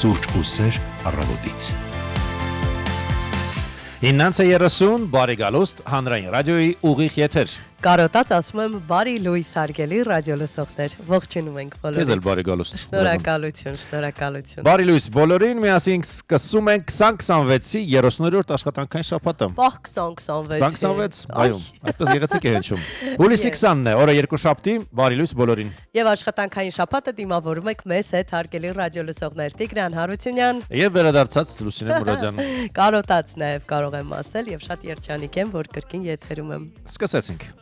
Սուրճ ու սեր առավոտից։ 9:30 բարի գալուստ հանրային ռադիոյի ուղիղ եթեր։ Կարոտած ասում եմ բարի լույս հարգելի ռադիոլսողներ, ողջունում ենք Քեզ էլ բոլորին։ բարի գալուստ։ Շնորհակալություն։ Բարի լույս բոլորին, միասին սկսում ենք 2026-ի 30-րդ աշխատանքային շաբաթը։ Պահ 2026։ 2026, այո, այդպես գեղեցիկ է հնչում։ Հուլիսի 20-ն է, օրը երկուշաբթի, բարի լույս բոլորին։ Եվ աշխատանքային շաբաթը դիմավորում եք մեզ հետ հարգելի ռադիոլսողներ Տիգրան Հարությունյան։ Եւ վերադարձած Լուսինե Մուրադյան։ Կարոտած նաև կարող եմ ասել եւ շատ երջանիկ եմ, որ կրկին եթերում եմ։ Սկսեցինք։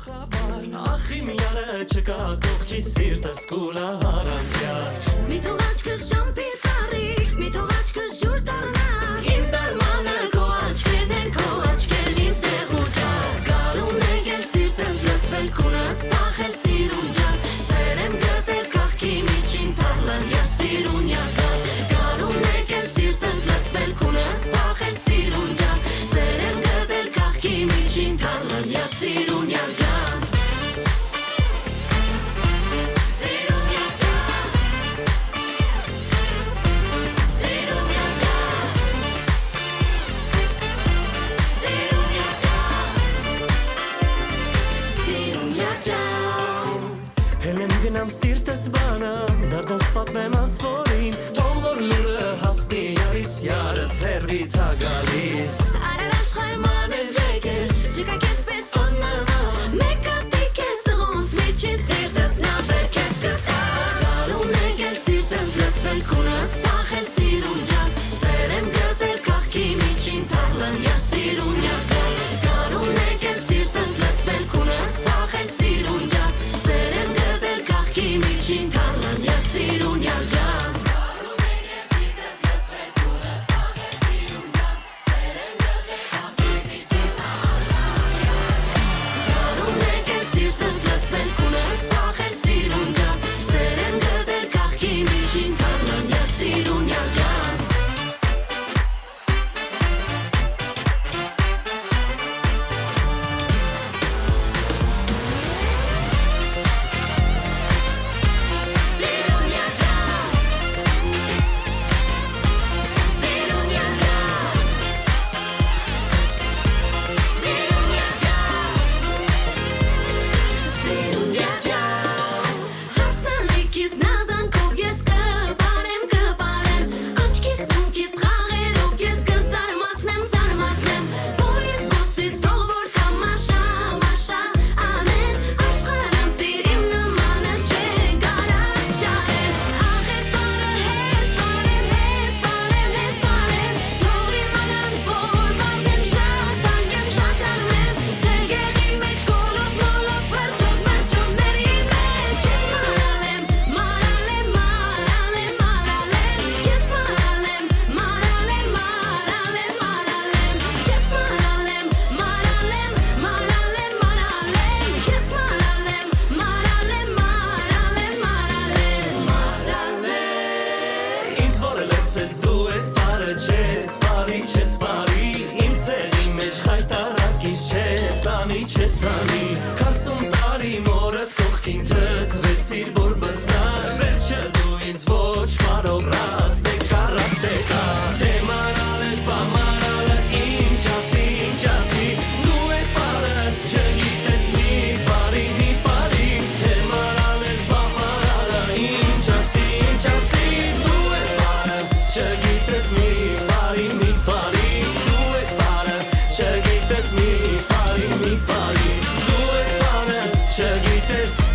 Ախիմ յարը չկա կողքի սիրտս կուլա առանցյալ Մի թող աչքս ճամպի ծառի, մի թող աչքս ջուր դառնա Իմ դարմանը քո աչքերն են, քո աչքերն ինձ տեղ ու ջար Գարուն եկել սիրտս լծվել քունս պախել սիրունջան Սեր եմ գտել կաղքի միջին թարլան և սիրունյական Գարուն եկել սիրտս լծվել քունս պախել սիրունջան Սեր եմ գտել կաղքի միջին թարլան և սիրունյական Գնամ սիրտս բանամ, դարդս պատմեմ անցորին Թող որ լուրը հասնի յարիս յարս հերվից հագալիս Արար աշխարհման են եկել, չկա կեսպես աննամա Մեկ ատիկ ես տղոնց միջին սիրտս նավեր կես կտա Գարուն եկել սիրտս լծվել քունս պախել սիրունջան Սեր եմ գտել կաղքի միջին թարլան և սիրունյական Գարուն եկել սիրտս լծվել քունս պախել սիրունջան Սեր եմ գտել կաղքի միջին թարլան և սիրունյական Գարուն եկել սիրտս լծվել քունս պախել սիրունջան Սեր եմ գտել կաղքի միջին թարլան Գարուն եկել սիրտս լծվել քունս պախել սիրունջան Սեր եմ գտել կաղքի միջին թարլան և սիրունյական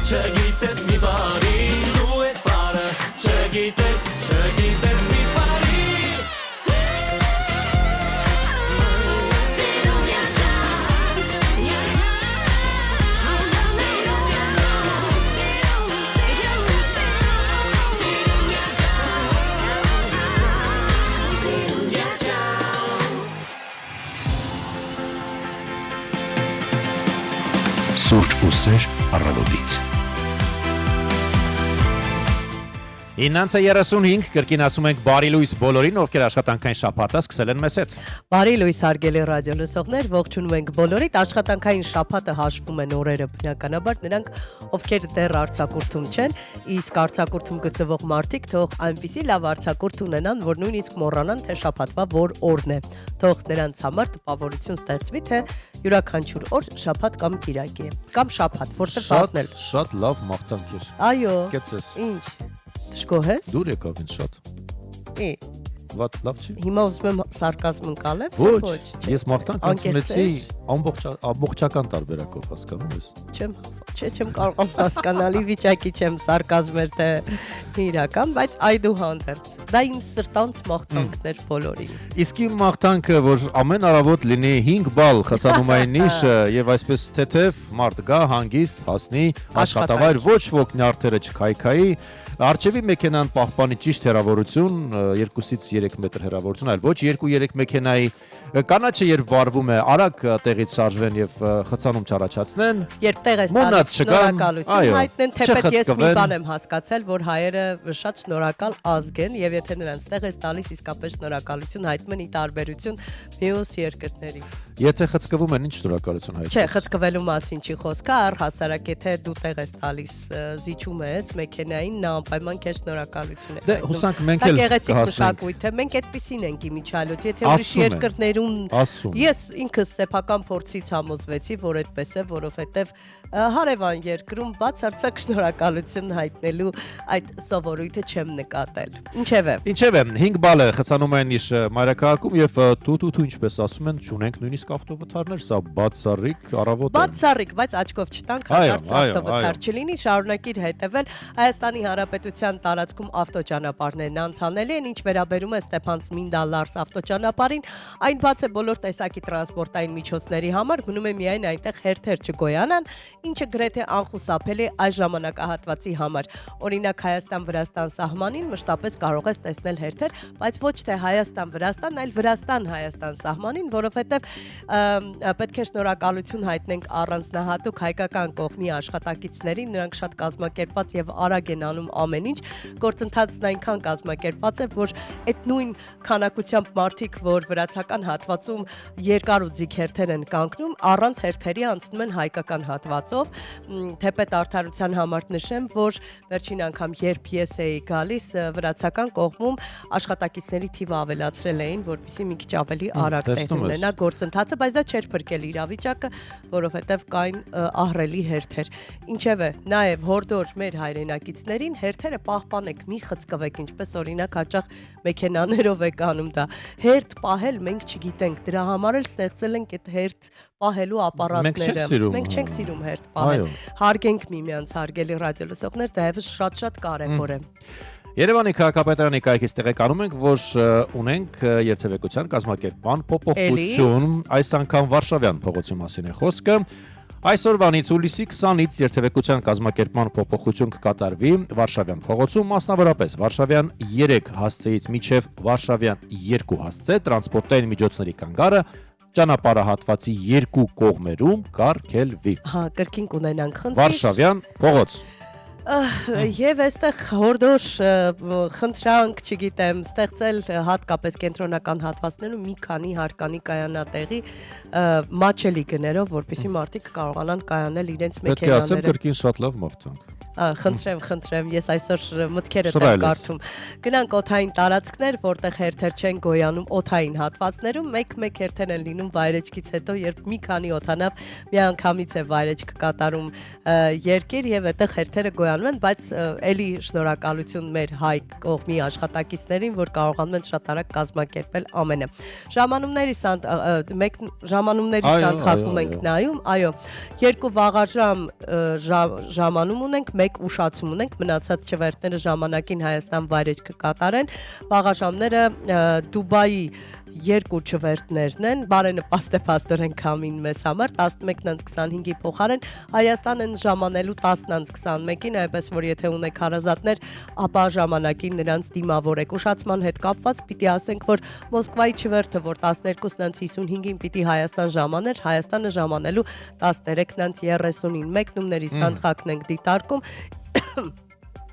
Չգիտես մի բարի, դու էդ բարը Չգիտես մի բարի Սուրճ ու սեր առավոտից։ 9:35 կրկին ասում ենք բարի լույս բոլորին, ովքեր աշխատանքային շաբաթը սկսել են մեզ հետ։ Բարի լույս հարգելի ռադիո լսողներ, ողջունում ենք բոլորիդ։ Աշխատանքային շաբաթը հաշվում են օրերը բնականաբար նրանք, ովքեր դեռ արձակուրդում չեն, իսկ արձակուրդում գտնվող մարդիկ թող այնպիսի լավ արձակուրդ ունենան, որ նույնիսկ մոռանան թե շաբաթվա որ օրն է։ Թող նրանց համար տպավորություն ստեղծվի, թե յուրաքանչյուր օր շաբաթ կամ կիրակ է, կամ շաբաթ, որտեղ պատնել։ Շատ լավ մաղթանք էր։ Այո։ Կեցես։ Ինչ։ Դժգոհ ես։ Դուր եկավ ինձ շատ։ Է։ Ված լավ չի։ Հիմա ուզում եմ սարկազմ ընկալեմ, Ոչ, չէ։ ես մաղթանք ընդունեցի ամբողջական տարբերակով, հասկանում ես։ Չեմ կարող հասկանալի վիճակի չեմ սարկազմեր թե իրական, բայց այդուհանդերձ։ Դա իմ սրտանց մաղթանքներ բոլորին։ Իսկ իմ մաղթանքը, որ ամեն առավոտ լինի 5 բալ խցանումային նիշը եւ այսպես թեթև մարդ գա հանգիստ հասնի աշխատավայր, ոչ ոք նյարդերը չքայքայի, Արջևի մեքենան պահպանի ճիշտ հեռավորություն 2-ից 3 մետր հեռավորություն, այլ ոչ 2-3 մեքենայի կանաչը երբ վարվում է, արագ տեղից շարժվեն եւ խցանում չառաջացնեն։ Երբ տեղ ես տալիս շնորհակալություն հայտնեն, թեպետ ես մի բան եմ հասկացել, որ հայերը շատ շնորհակալ ազգ են եւ եթե նրանց տեղ ես տալիս իսկապես շնորհակալություն հայտնում են ի տարբերություն մյուս երկրների։ Եթե խցկվում են, ինչ շնորհակալություն հայտնես։ Չէ, խցկվելու մասին չի խոսքը, առհասարակ եթե դու տեղ ես տալիս զիջում ես մեքենային, նա անպայման քեզ շնորհակալություն է։ Դե հուսանք մենք էլ գեղեցիկ մշակույթ է, մենք այդպեսին ենք իմիջիալոց, եթե ուրիշ երկրներում ես ինքս սեփական փորձից համոզվեցի, որ այդպես է, որովհետև հարևան երկրում բացարձակ շնորհակալություն հայտնելու այդ սովորույթը չեմ նկատել։ Ինչևէ 5 բալ է խցանումային նիշ մայրաքաղաքում եւ թու ինչպես ասում են, չունենք նույնիսկ ավտովթարներ, սա բացառիկ առավոտ է։ Բացառիկ, բայց աչքով չտանք, հանկարծ ավտովթար չլինի, շարունակիր հետևել Հայաստանի Հանրապետության տարածքում ավտոճանապարհներն անցանելի են, ինչ վերաբերում է Ստեփան-Զմինդա-Լարս ավտոճանապարհին, այն բաց է բոլոր տեսակի տրանսպորտային միջոցների համար, մնում է միայն այնտեղ հերթեր չգոյանան, ինչը գրեթե անխուսափելի է այս ժամանակահատվածի համար։ Օրինակ Հայաստան-Վրաստան սահմանին մշտապես կարող ես տեսնել հերթեր, բայց ոչ թե Հայաստան-Վրաստան, այլ Վրաստան-Հայաստան սահմանին, որովհետև պետք է շնորհակալություն հայտնենք առանձնահատուկ հայկական կողմի աշխատակիցներին, նրանք շատ կազմակերպված եւ արագ են անում ամեն ինչ, գործընթացն այնքան կազմակերպված է, որ այդ նույն քանակությամբ մարդիկ, որ վրացական հատվածում երկար ու ձիգ հերթեր են կանգնում, առանց հերթերի անցնում են հայկական հատվածով, թեպետ արդարության համար նշեմ, որ վերջին անգամ երբ ես էի գալիս, վրացական կողմում աշխատակիցների թիվը ավելացրել էին, որպեսզի մի քիչ ավելի արագ տեղի ունենա գործընթացը, բայց դա չէր փրկել իրավիճակը, որովհետև կային ահռելի հերթեր։ Ինչևէ, նաև հորդոր մեր հայրենակիցներին հերթերը պահպանեք, մի խցկվեք, ինչպես օրինակ հաճախ մեքենաներով եք անում դա։ Հերթ պահել մենք չգիտենք, դրա համար էլ ստեղծել ենք այդ հերթ պահելու ապարատները։ Մենք չենք սիրում հերթ պահել։ Հարգենք միմյանց, հարգելի ռադիո լսողներ, դա եւս շատ կարևոր է։ Երևանի քաղաքապետարանի կայքից տեղեկանում ենք, որ ունենք երթևեկության կազմակերպման փոփոխություն, այս անգամ Վարշավյան փողոցի մասին է խոսքը։ Այսօրվանից հուլիսի 20-ից երթևեկության կազմակերպման փոփոխություն կկատարվի Վարշավյան փողոցում, մասնավորապես Վարշավյան 3 հասցեից մինչև Վարշավյան 2 հասցե տրանսպորտային միջոցների կանգառը ճանապարհահատվածի երկու կողմերում կարգելվի։ Հա, կրկին կունենանք խնդիր։ Վարշավյան փողոց։ Եվ այստեղ հորդոր խնդրանք, չգիտեմ, ստեղծել հատկապես կենտրոնական հատվածներում մի քանի հարկանի կայանատեղի մաչելի գներով, որպեսզի մարդիկ կարողանան կայանել իրենց մեքենաները։ Պետք է ասեմ, կրկին շատ լավ մաղթանք։ Խնդրեմ, ես այսօր մտքերդ եմ կարդում։ Գնանք օդային տարածքներ, որտեղ հերթեր չեն գոյանում օդային հատվածներում, մեկ հերթեր են լինում վայրեջքից հետո, երբ մի քանի օդանավ միանգամից է վայրեջք կատարում երկիր եւ այդտեղ հերթերը գոյանում են, բայց էլի շնորհակալություն մեր հայ կողմի աշխատակիցներին, որ կարողանում են շատ արագ կազմակերպել ամենը։ Ժամանումների սանդղակում ենք նայում, այո, 2 վաղաժամ ժամանում ունենք, 1 ուշացում ունենք, մնացած չվերթները ժամանակին Հայաստան վայրեջք կկատարեն, վաղաժամները Դուբայի 2 չվերթներն են, բարենպաստ է փաստորեն քամին մեզ համար, 11:25-ի փոխարեն Հայաստան են ժամանելու 10:21-ին, այնպես որ եթե ունեք հարազատներ, ապա ժամանակին նրանց դիմավորեք։ Ուշացման հետ կապված պիտի ասենք, որ Մոսկվայի չվերթը, որ 12:55-ին պիտի Հայաստան ժամաներ, Հայաստանը ժամանելու 13:30-ին, մեկնումների սանդղակն ենք դիտարկում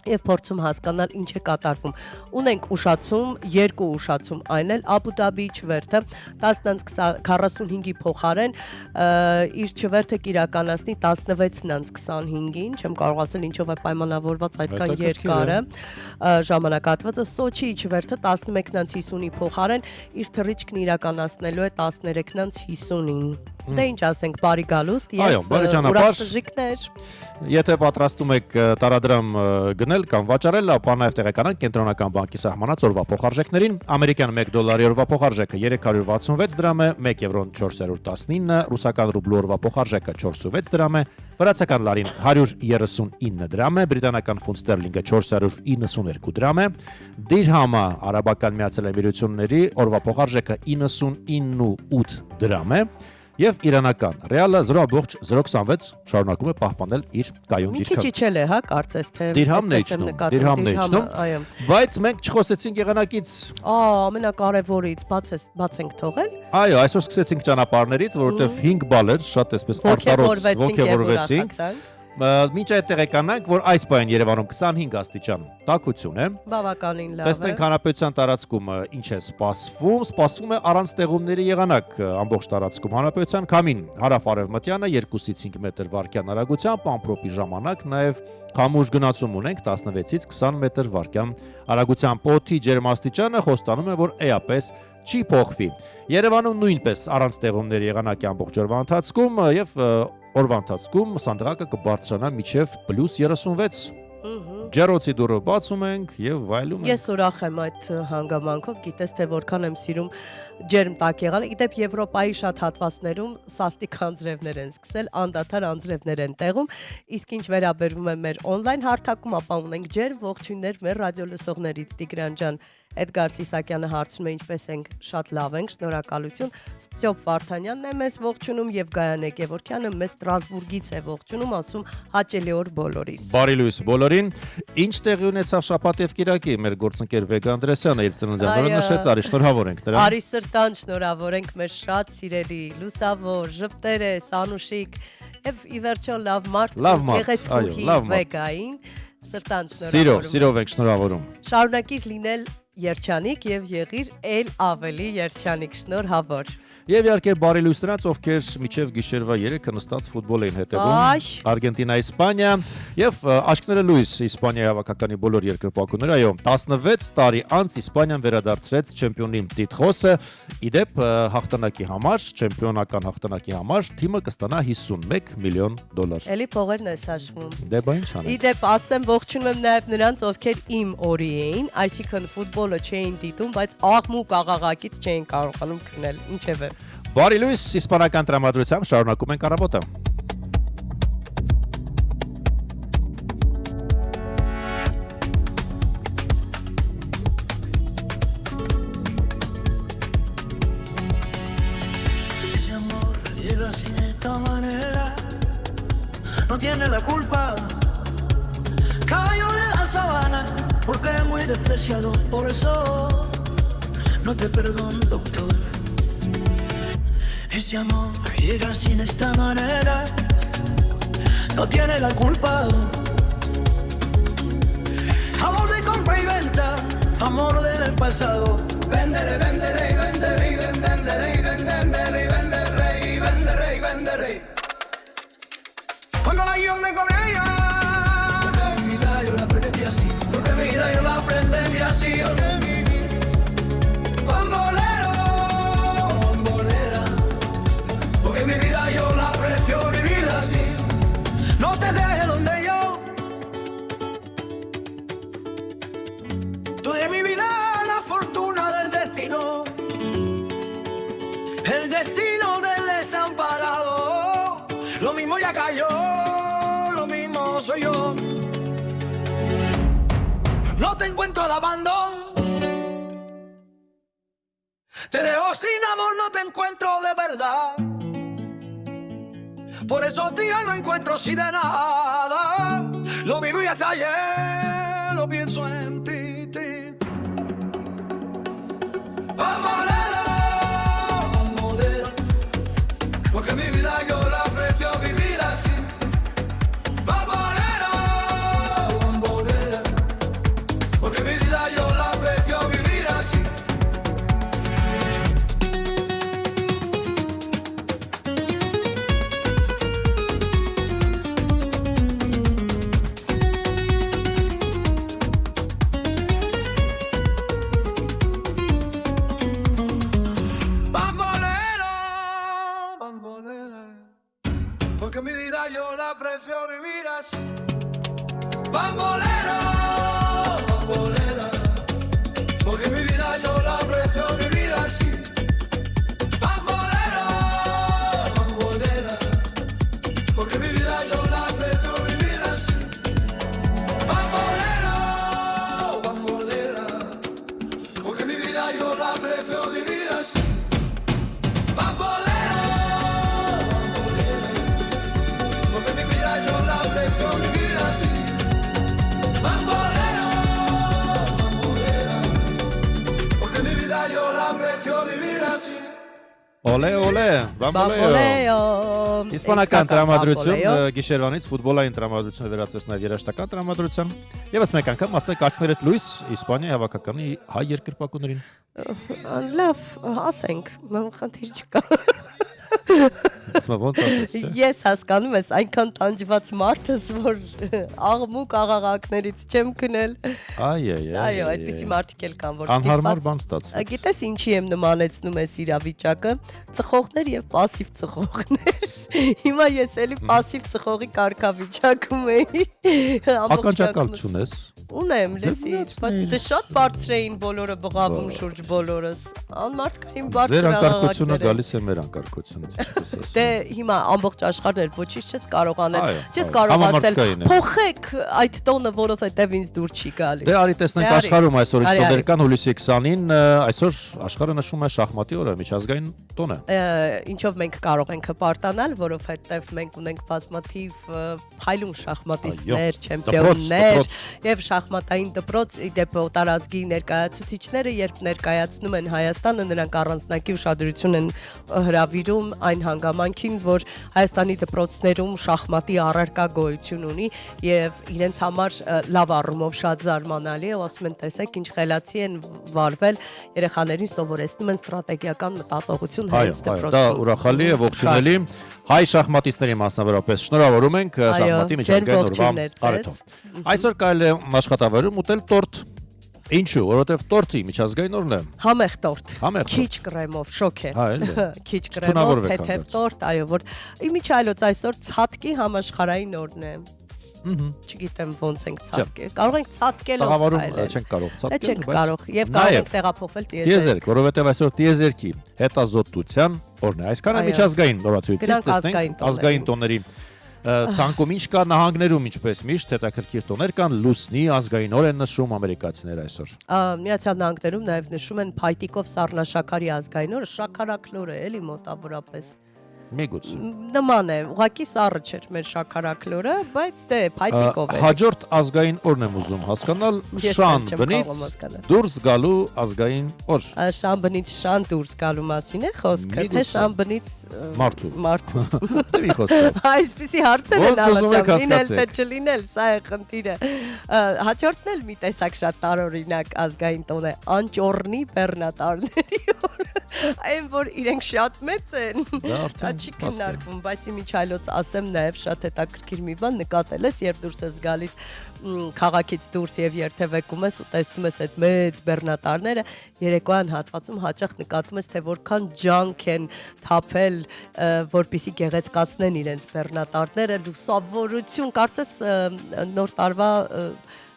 Եվ փորձում հասկանալ ինչ է կատարվում։ Ունենք ուշացում, երկու ուշացում, այն էլ Աբու Դաբի չվերթը 10:45-ի փոխարեն իր չվերթը կիրականացնի 16:25-ին, չեմ կարող ասել ինչով է պայմանավորված այդքան երկարը ժամանակահատվածը, Սոչիի չվերթը 11:50-ի փոխարեն իր թռիչքն իրականացնելու է 13:50-ին։ Դե ինչ ասենք, բարի գալուստ եւ ուրախ տժիշկներ։ Եթե պատրաստում եք տարադրամ գնել կամ վաճառել, ապա նաև տեղեկանանք Կենտրոնական բանկի սահմանած օրվա փոխարժեքներին։ Ամերիկյան $1 օրվա փոխարժեքը 366 դրամ է, 1 եվրոն 419, ռուսական ռուբլու օրվա փոխարժեքը 406 դրամ է, վրացական լարին 139 դրամ է, բրիտանական ֆունտ ստերլինգը 492 դրամ է, դիրհամը Արաբական Միացյալ Էմիրությունների օրվա փոխարժեքը 99.8 դրամ է։ Եվ իրանական ռեալը 0.026 շարունակում է պահպանել իր կայուն դիրքը։ Մի քիչ իջել է, հա, կարծես թե։ Դիրհամն է իջնում։ Բայց մենք չխոսեցինք եղանակից։ Ամենակարևորից բաց ենք թողել։ Այո, այսօր սկսեցինք ճանապարհներից, որովհետև 5 բալ էր, շատ էսպես արտարոց ողջևորվեցինք։ Մինչ այդ տեղեկանանք, որ այս պահին Երևանում 25 աստիճան տաքություն է։ Բավականին լավ է։ Տեսնենք հանրապետության տարածքում ինչ է սպասվում է առանց տեղումների եղանակ ամբողջ տարածքում հանրապետության քամին հարավ-արևմտյանը 2-ից 5 մետր վարկյան արագությամբ, ամպրոպի ժամանակ նաև քամուշ գնացում ունենք 16-ից 20 մետր վարկյան արագությամբ, օդի ջերմաստիճանը խոստանում է, որ էապես չի փոխվի։ Երևանում նույնպես առանց տեղումների եղանակի ամբողջ օրվա ընթացքում եւ օրվա ընթացքում սանդղակը կբարձրանա մինչև +36 Ջերոցի դուրը բացում ենք եւ վայելում ենք։ Ես ուրախ եմ այդ հանգամանքով, գիտես թե որքան եմ սիրում ջերմ տակ եղանը։ Իդեպ Եվրոպայի շատ հատվածներում սաստիկ անձրևներ են սկսել, անդադար անձրևներ են տեղում, իսկ ինչ վերաբերվում է մեր on-line հարթակում, ապա ունենք ջերմ ողջույններ մեր ռադիոլսողներից Տիգրան ջան, Էդգար Սիսակյանը հարցնում է ինչպես ենք, շատ լավ ենք, շնորհակալություն։ Ստյոպ Վարդանյանն է մեզ ողջունում եւ Գայանե Գևորգյանը մեզ Ստրասբուրգից է ողջունում, ասում հաճելի օր բոլորիս։ Բարի լույս բոլորին։ Ինչ տեղի ունեցավ շաբաթ եւ կիրակի, մեր գործընկեր Վեգա Անդրեսյանը իր ծննդյան օրը նշեց, արի շնորհավոր ենք դրան։ Արի սրտան շնորհավոր ենք մեր շատ սիրելի Լուսավոր, Ժպտերես, Անուշիկ եւ ի վերջո լավ մարդ, գեղեցկուհի Վեգային սրտան շնորհավորում։ Սիրով ենք շնորհավորում։ Շարունակիր լինել երջանիկ եւ եղիր ել ավելի երջանիկ, շնորհավոր։ Եվ իհարկե բարի լույս նրանց, ովքեր մինչև գիշերվա 3-ը նստած ֆուտբոլ էին հետևում։ Արգենտինա-Իսպանիա եւ աչքները լույս Իսպանիայի հավաքականի բոլոր երկրպագուները, այո, 16 տարի անց Իսպանիան վերադարձրեց չեմպիոնի տիտղոսը։ Իդեպ հաղթանակի համար, չեմպիոնական հաղթանակի համար թիմը կստանա $51 միլիոն։ Էլի փողերն է հաշվում։ Դե բա ինչ անենք։ Իդեպ ասեմ ողջունում եմ նաեւ նրանց, ովքեր իմ օրի էին, այսինքն ֆուտբոլը չէին դիտում, բայց աղմուկ աղաղակից չէին կարողանում քնել, ինչևէ։ Բարի լույս, իսպանական տրամադրությամբ շարունակում ենք առավոտը։ Ese amor llega sin esta manera, no tiene la culpa. Cayó en la sabana porque es muy despreciado, por eso no te perdono, doctor. Ese amor llega sin esta manera, no tiene la culpa. Amor de compra y venta, amor del pasado. Venderé, venderé, venderé, venderé, venderé, venderé, venderé, venderé. Cuando la guionde con ella, porque mi vida yo la aprendí así, porque mi vida yo la aprendí así, porque mi vida, bambolero, bambolera, porque mi vida yo la prefiero vivir así. No te dejes donde yo, tú de mi vida la fortuna del destino, el destino del desamparado. Lo mismo ya cayó, lo mismo soy yo. No te encuentro alabando, te dejo sin amor, no te encuentro de verdad. Por esos días no encuentro así de nada. Lo viví hasta ayer, lo pienso en ti, ti. Bambolero, bambolero, porque mi vida yo la prefiero vivir así. Bambolero, bambolera, Porque mi vida yo la prefiero vivir así. Bambolero, bambolera. Porque mi vida yo la prefiero vivir así. Bambolero, bambolera. Porque mi vida yo la prefiero vivir así. Bambolero, bambolera. Porque mi vida yo la prefiero vivir así. Bambolero, bambolera. Porque mi vida yo la prefiero vivir así. Bambolero, bambolera. Porque mi vida yo la prefiero vivir así. Օլե, բամբոլեյո։ Բամբոլեյո։ Իսպանական տրամադրություն, գիշերվանից ֆուտբոլային տրամադրությունը վերածվեց նաև երաժշտական տրամադրության։ Եվս մեկ անգամ ասեք աչքներդ լույս Իսպանիայի հավաքականի հայ երկրպագուներին։ Լավ, ասենք, խնդիր չկա։ Ասма ոնց ասես։ Ես հասկանում ես այնքան տանջված մարդ ես, որ աղմուկ աղաղակներից չեմ գնել։ Այո, այդպիսի մարդիկ էլ կան, որ Անհարմար բան ստացվեց։ Գիտես ինչի եմ նմանեցնում այս իրավիճակը, ծխողներ եւ պասիվ ծխողներ։ Հիմա ես էլի պասիվ ծխողի կարգավիճակում էի։ Ականջակալ չունես։ Ունեմ, լսի, բայց դե շատ բարձր էին բոլորը բղավում շուրջ բոլորս։ Անմարդկային բարձր Ձեր անկարգությունը աղաղակներ։ գալիս է մեր անկարգությունից, ինչպես ասում։ Դե հիմա ամբողջ աշխարհներ ոչինչ չես կարող անել։ Այո, Չես այո, կարող ասել համամարտկային է։ փոխեք այդ տոնը, որովհետև ինձ դուր չի գալիս։ Դե արի տեսնենք Դե արի։ աշխարհում այսօր Արի, իստոներ արի։ կան հուլիսի 20-ին, այսօր աշխարհը նշում է շախմատի օրը, միջազգային տոն է։ Ինչով մենք կարող ենք հպարտանալ, որովհետև մենք ունենք բազմաթիվ փայլուն շախմատիստներ, չեմպիոններ եւ շախմատային դպրոց, իդեպ տարածքի ներկայացուցիչները, երբ ներկայացնում են Հայաստանը, նրանք առանձնակի ուշադրություն են հրավիրում այն հանգամանքին, որ Հայաստանի դպրոցներում շախմատի առարկա գոյություն ունի եւ իրենց համար լավ առումով շատ զարմանալի է, ասում են տեսեք ինչ խելացի են վարվել երեխաներին սովորեցնում են ստրատեգիական մտածողություն հենց Դա դպրոցում։ ուրախալի է, ողջունելի։ Հայ շախմատիստների մասնավորապես շնորհավորում ենք շախմատի միջազգային օրվա առիթով։ Այսօր կարելի է աշխատավայրում ուտել տորտ։ Ինչու՞, որովհետև տորտի միջազգային օրն է։ Համեղ տորտ։ Համեղ Քիչ կրեմով, շոքեր։ Հա, էլի։ Քիչ կրեմով, Չթունավորվեք թեթև հանդերձ։ տորտ, այո, որ իմիջայլոց այսօր ցածկի համաշխարհային օրն է։ Չգիտեմ ոնց ենք ցածկել։ Կարող ենք ցածկելով Տաղավարում քայլել։ չենք կարող Դա ցածկել, չենք կարող եւ կարող ենք տեղափոխվել տիեզերք։ Տիեզերք, որովհետև այսօր տիեզերքի հետազոտության օրն է։ Այսքանը Այո։ միջազգային օրացույցից Գնանք տեսնենք ազգային ազգային տոների ցանկում ինչ կա նահանգներում ինչպես միշտ հետաքրքիր տոներ կան լուսնի ազգային օր են նշում ամերիկացիները այսօր։ Միացյալ Նահանգներում նաև նշում են փայտիկով սառնաշաքարի ազգային օրը, շաքարակլոր է, էլի մոտավորապես։ Միգուցե։ Նման է, ուղղակի սառը չէր մեր շաքարակլորը, բայց դե փայտիկով է։ Հաջորդ ազգային օրն եմ ուզում հասկանալ Ես շան չեմ բնից կարող հասկանալ։ դուրս գալու ազգային օր։ Շան բնից շան դուրս գալու մասին է խոսքը, թե Միգուցե։ շան բնից Մարդու։ մարդու։ Դեպի խոսքը։ Այսպիսի հարցեր են Ոնց ուզում եք առաջանում, լինել թե հասկացեք։ չլինել, սա է խնդիրը։ Հաջորդն էլ մի տեսակ շատ տարօրինակ ազգային տոն է, անճոռնի բեռնատարների օրը։ Այն որ իրենք շատ մեծ են։ Դա արդեն Չի փաստ է։ քննարկվում, բայց իմիջայլոց ասեմ նաև շատ հետաքրքիր մի բան նկատել ես, երբ դուրս ես գալիս քաղաքից դուրս եւ երթևեկում ես ու տեսնում ես այդ մեծ բեռնատարները, երեկոյան հատվածում հաճախ նկատում ես թե որքան ջանք են թափել, որպիսի գեղեցկացնեն իրենց բեռնատարները, լուսավորություն, կարծես նոր տարվա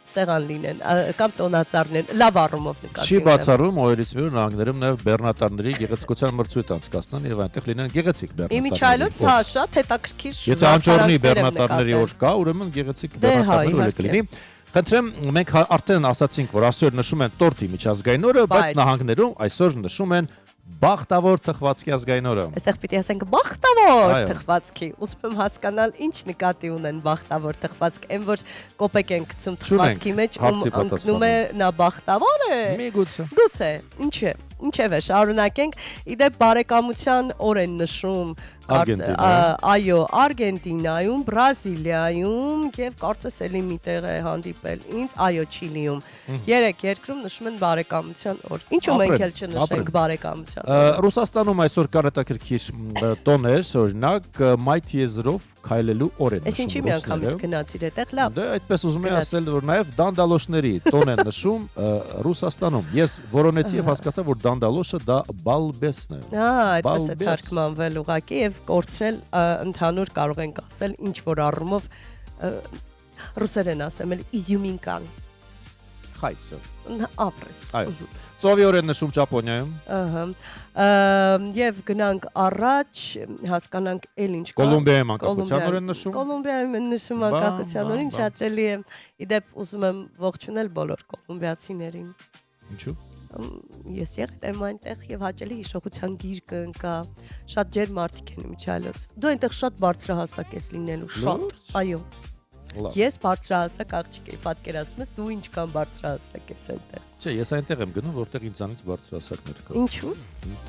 սեղան լինեն կամ տոնածառն են, լավ առումով նկատի Չի բացառում օրերից մի օր նահանգներում նաև բեռնատարների գեղեցկության մրցույթ անցկացնեն եւ այնտեղ լինեն գեղեցիկ բեռնատարներ։ Իմիջայլոց հա շատ հետաքրքիր Եթե անճոռնի զարդարանքներ եմ բեռնատարների նկատել։ օր կա, ուրեմն գեղեցիկ Դե հա, բեռնատարներ ուղղակի իհարկե։ լինի։ Խնդրեմ, մենք արդեն ասացինք, որ այսօր նշում են տորտի միջազգային օրը, բայց Բայց- նահանգներում այսօր նշում են բախտավոր թխվածքի ազգային օրը։ Այստեղ պիտի ասենք բախտավոր Այո։ թխվածքի։ Ուզում եմ հասկանալ ինչ նկատի ունեն բախտավոր թխվածք, այն որ կոպեկ են գցում Չունենք թխվածքի մեջ, հարցի ընկնում է նա բախտավոր է։ Միգուցե։ Գուցե, ինչ է։ Ինչև է, շարունակենք։ Իդեպ բարեկամության օր են նշում Արգենտինայում։ այո, Արգենտինայում, Բրազիլիայում եւ կարծես էլի մի տեղ է հանդիպել ինձ, այո, Չիլիում։ Երեք երկրում նշում են բարեկամության օր։ Ինչու մենք էլ ապրեն։ չնշենք բարեկամության օրը։ Ռուսաստանում այսօր կան հետաքրքիր տոներ, օրինակ մայթ եզրով քայլելու օր են Այս ինչի միանգամից գնացիր այդտեղ, լավ։ Դե այդպես ուզում եմ Գնաց։ ասել, որ նաև դանդալոշների տոն են նշում Ռուսաստանում։ Ես որոնեցի եւ հասկացա, որ դանդալոշը դա բալբեսն է։ Այդպես է Բալբես։ թարգմանվել ուղղակի եւ եւ կորցրել ընդհանուր կարող ենք ասել ինչ որ առումով ռուսերեն ասեմ էլ իզյումին կան Խայցը ապրես այո ծովի օրեն նշում Ճապոնիայում եւ գնանք առաջ հասկանանք էլ ինչ կա Կոլումբիայում անկախության օրեն նշում Կոլումբիայում են նշում անկախության օրին հաճելի է իդեպ ուզում եմ ողջունել բոլոր կոլումբիացիներին ինչու ես եղել եմ այնտեղ եւ հաճելի հիշողության գիրկը ընկա շատ ջեր մարդիկ են Միչայլոց դու այնտեղ շատ բարձրահասակ ես լինելու շատ այո Ես բարձրահասակ աղջիկ եի, պատկերացնում ես, դու ինչքան բարձրահասակ ես այնտեղ։ Չէ, ես այնտեղ եմ գնում, որտեղ ինձանից բարձրահասակներ կան։ Ինչու՞։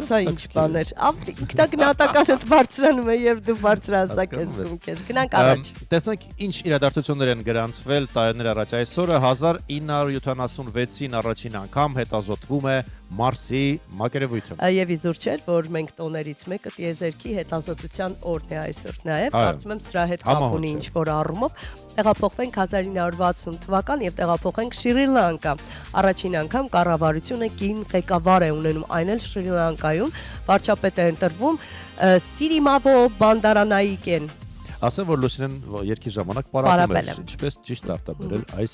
Սա ինչ բաներ։ Ինքնագնահատականը բարձրանում է եւ դու բարձրահասակ ես զգում քեզ։ Գնանք առաջ։ Տեսնենք ինչ իրադարձություններ են գրանցվել տարիներ առաջ այսօրը 1976-ին առաջին անգամ հետազոտվում է Մարսի մակերևույթը։ Եվ իզուր չէր, որ մենք տոներից մեկը տիեզերքի հետազոտության օրն է այսօր նաև, կարծում եմ սրա հետ կապ ունի ինչ որ առումով։ Տեղափոխվենք 1960 թվական եւ տեղափոխենք Շրի Լանկա։ Առաջին անգամ կառավարությունը կին ղեկավար է ունենում, այն էլ Շրի Լանկայում, վարչապետ է ընտրվում Սիրիմավո Բանդարանայիկեն։ Ասեմ, որ Լուսինեն երկի ժամանակ պարապում էր, ինչպես ճիշտ արտաբերել այս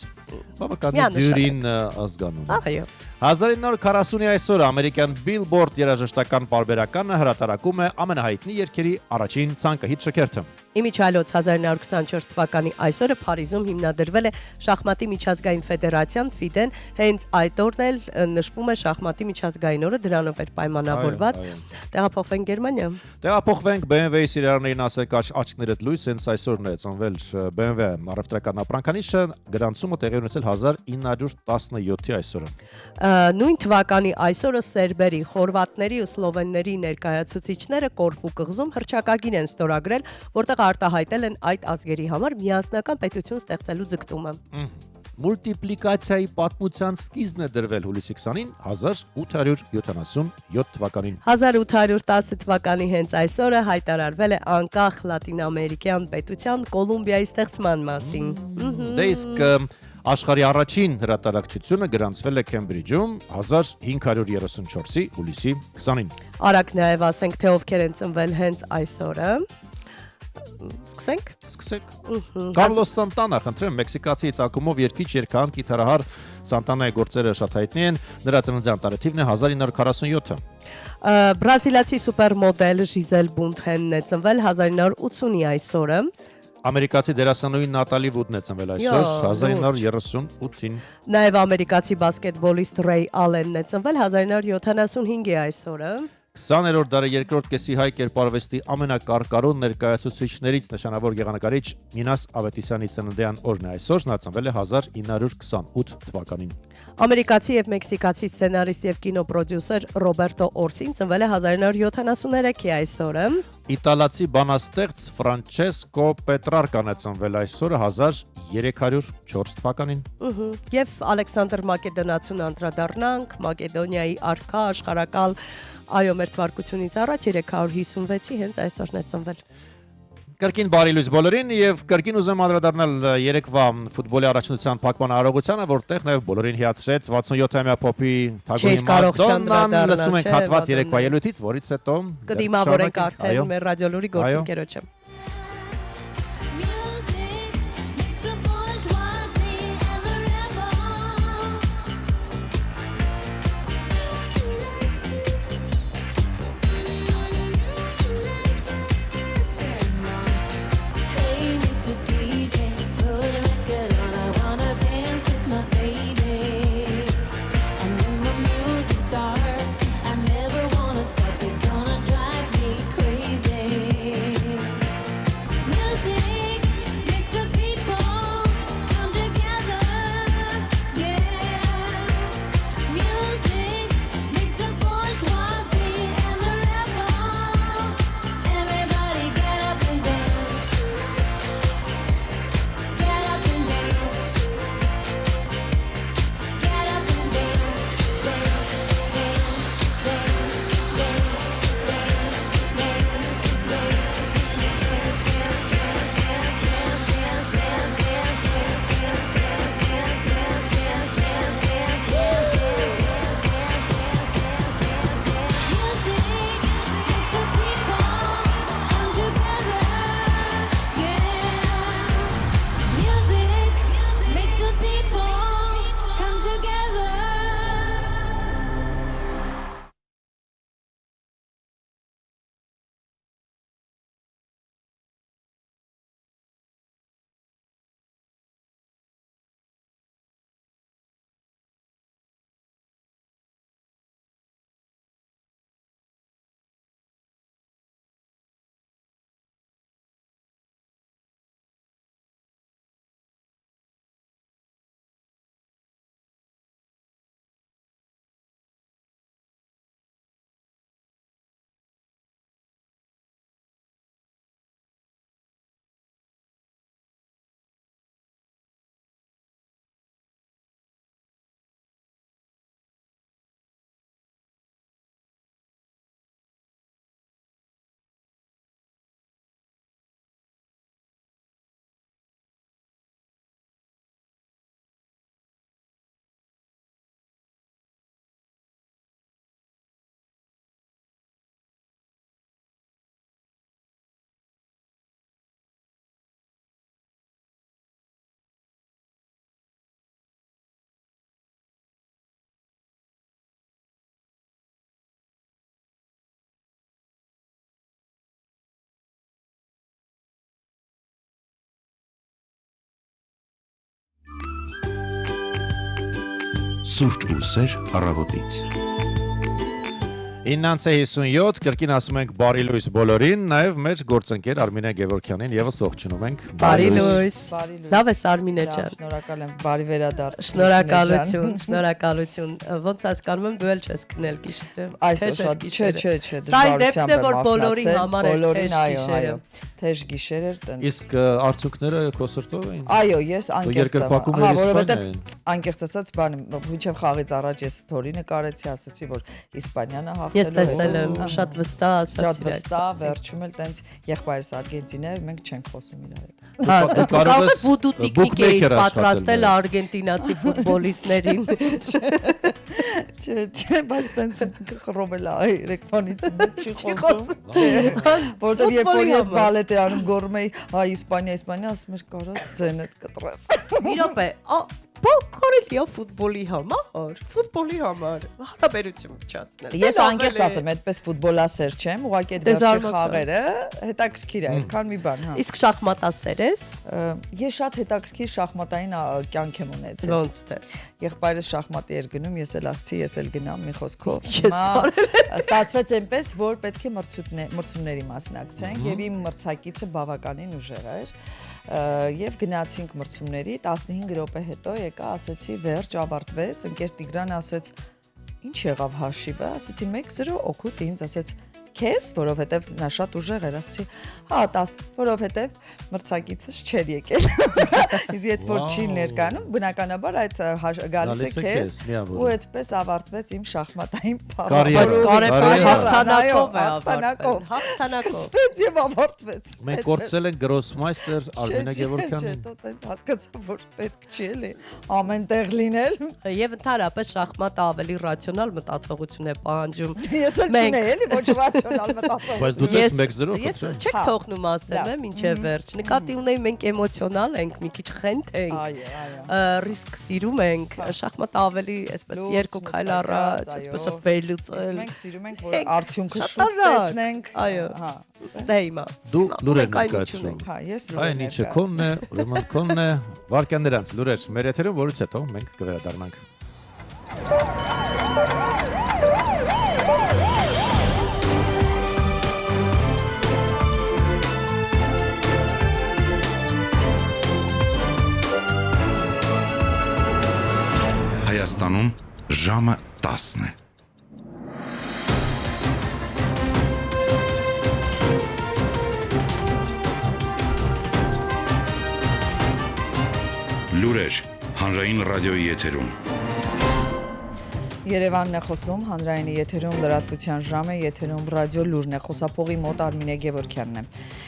բավականին դյուրին ազգանունը։ Այո։ 1940-ի այսօրը ամերիկյան Billboard երաժշտական պարբերականը հրատարակում է ամենահայտնի երգերի առաջին ցանկահիտ շքերթը։ Իմիջայլոց 1924 թվականի այսօրը Փարիզում հիմնադրվել է շախմատի միջազգային ֆեդերացիան FIDE-ն, հենց այդ օրն էլ նշվում է շախմատի միջազգային օրը, դրանով էր պայմանավորված։ Տեղափոխվենք Գերմանիա։ Տեղափոխվենք BMW-ի սիրահարներին ասեք աչքներդ լույս, հենց այսօրն է ծնվել BMW առևտրական ապրանքանիշը, գրանցումը տեղի ունեցել 1917-ի այսօրը։ Նույն թվականի այսօրը սերբերի, խորվատների ու սլովենների ներկայացուցիչները Կորֆու կղզում հռչակագիր են ստորագրել, որտեղ արտահայտել են այդ ազգերի համար միասնական պետություն ստեղծելու ձգտումը։ Մուլտիպլիկացիայի պատմության սկիզբն է դրվել հուլիսի 20-ին 1877 թվականին։ 1810 թվականի հենց այսօրը հայտարարվել է անկախ լատինամերիկյան պետության Կոլումբիայի ստեղծման մասին։ Դե իսկ աշխարհի առաջին հրատարակչությունը գրանցվել է Քեմբրիջում 1534-ի հուլիսի 20-ին։ Արագ նաև ասենք, թե ովքեր են ծնվել հենց այսօրը։ Սկսենք։ Կարլոս Սանտանա, խնդրեմ, մեքսիկացի ծագումով երգիչ, երգահան, կիթառահար Սանտանայի գործերը շատ հայտնի են, նրա ծննդյան տարեթիվն է 1947-ը։ Բրազիլացի սուպերմոդել Ժիզել Բունթենն է ծնվել 1980-ի այսօրը։ Ամերիկացի դերասանուհի Նատալի Վուդն է ծնվել այսօր 1938-ին։ Նաև ամերիկացի բասկետբոլիստ Ռեյ Ալենն է ծնվել 1975-ի այսօրը։ 20-րդ դարի երկրորդ կեսի հայ կերպարվեստի ամենակարկառուն ներկայացուցիչներից նշանավոր գեղանկարիչ Մինաս Ավետիսյանի ծննդյան օրն է այսօր, նա ծնվել է 1928 թվականին։ Ամերիկացի եւ մեքսիկացի սցենարիստ եւ կինոպրոդյուսեր Ռոբերտո Օրսին ծնվել է 1973-ի այսօրը։ Իտալացի բանաստեղծ Ֆրանչեսկո Պետրարկան է ծնվել այսօրը 1304 թվականին։ Եվ Ալեքսանդր Մակեդոնացուն անդրադառնանք, Մակեդոնիայի արքա աշխարհակալ այո մեր թվարկությունից առաջ 356-ի հենց այսօրն է ծնվել։ Կրկին բարի լույս բոլորին եւ կրկին ուզեմ անդրադառնալ երեկվա ֆուտբոլի առաջնության փակման արարողությանը, որտեղ նաեւ բոլորին հիացրեց 67-ամյա Փոփի թագուհի Մադոննան, լսում ենք հատված երեկվա ելույթից, որից հետո կդիմավորենք արդեն մեր ռադիոլուրի գործընկերոջը։ Սուրճ ու սեր առավոտից։ 9:57 կրկին ասում ենք բարի լույս բոլորին, նաև մեր գործընկեր Արմինե Գևորգյանին եւս ողջունում ենք։ Բարի լույս։ Լավ ես Արմինե ջան։ Շնորհակալ եմ, բարի վերադարձ։ Շնորհակալություն։ Ոնց հասկանում եմ, դու էլ չես քնել գիշերը։ Այսօր շատ չէ, Սա դեպքն է, որ բոլորի համար է թեժ գիշերը։ Թեժ գիշեր էր տենց։ Իսկ արդյունքները քոսրտով էին։ Այո, ես անկեղծ եմ։ որովհետեւ անկեղծ ասած, բան, մինչև խաղից առաջ ես սթորի նկարեցի, ասացի, որ Իսպանիան է Ես հաղթելու։ տեսել եմ, շատ վստահ ասացի։ Շատ վստահ, վերջում էլ տենց եղբայրս Արգենտինա, մենք չենք խոսում իրար հետ։ Հա, կարող է վուդու տիկնիկ էի պատրաստել արգենտինացի ֆուտբոլիստներին։ Չէ, բայց տենց խռովել է երեկվանից չի խոսում։ Որտեղ երբ որ ես բալետ եմ անում գոռում էի, հա Իսպանիա, ասում էր կարաս ձենդ կտրես։ Մի րոպե, կարելի է ֆուտբոլի համար հարաբերություն փչացնել։ Ես անկեղծ ասեմ, այդպես ֆուտբոլասեր չեմ, ուղղակի այդ վերջի խաղերը հետաքրքիր է, այդքան մի բան, հա։ Իսկ շախմատասեր ես։ Ես շատ հետաքրքիր շախմատային կյանք եմ ունեցել։ Ոնց թե։ Եղբայրս շախմատի էր գնում, ես էլ ասացի, ես էլ գնամ մի խոսքով։ Ես Ստացվեց այնպես, որ պետք է մրցումների մասնակցենք եւ իմ մրցակիցը բավականին ուժեղ էր։ Եվ գնացինք մրցումների 15 րոպե հետո եկա ասեցի վերջ ավարտվեց ընկեր Տիգրանը ասեց ինչ եղավ հաշիվը ասեցի 1-0 օգուտ ինձ ասեց քեզ որովհետև նա շատ ուժեղ էր ասեցի հա 10 որովհետև մրցակիցս չէր եկել իսկ եթե որ չի ներկայանում բնականաբար այդ գալիս է քեզ ու այդպես ավարտվեց իմ շախմատային բայց կարևորը հաղթանակով է հաղթանակով սկսվեց եւ ավարտվեց Մենք կորցրել ենք գրոսմայստեր Արմինե Գևորգյանին Չէ, տենց հասկացա որ պետք չի էլի ամենտեղ լինել եւ ընդհանրապես շախմատը ավելի ռացիոնալ մտածողություն է պահանջում ես էլ չունեի էլի ոչ ռացիոնալ մտածողություն Բայց դու ես 1-0 Ես չեք թողնում ասեմ մինչև վերջ նկատի ունեի մենք էմոցիոնալ ենք մի քիչ խենթ ենք ռիսկ սիրում ենք շախմատը ավելի այսպես երկու քայլ առաջ այսպես վերլուծել մենք սիրում ենք որ արդյունքը շուտ տեսնենք այո հա դե հիմա Դու լուրեր ներկայացնում հա ես Այն ինչը քոնն է ուրեմն քոնն է վարքյաններ անց լուրեր մեր եթերում որից հետո մենք կվերադառնանք Հայաստանում ժամը 10 է։ Լուրեր հանրային ռադիոյի եթերում։ Երևանն է խոսում, հանրայինի եթերում լրատվության ժամը, եթերում ռադիո լուրն է, խոսափողի մոտ Արմինե Գևորգյանն է։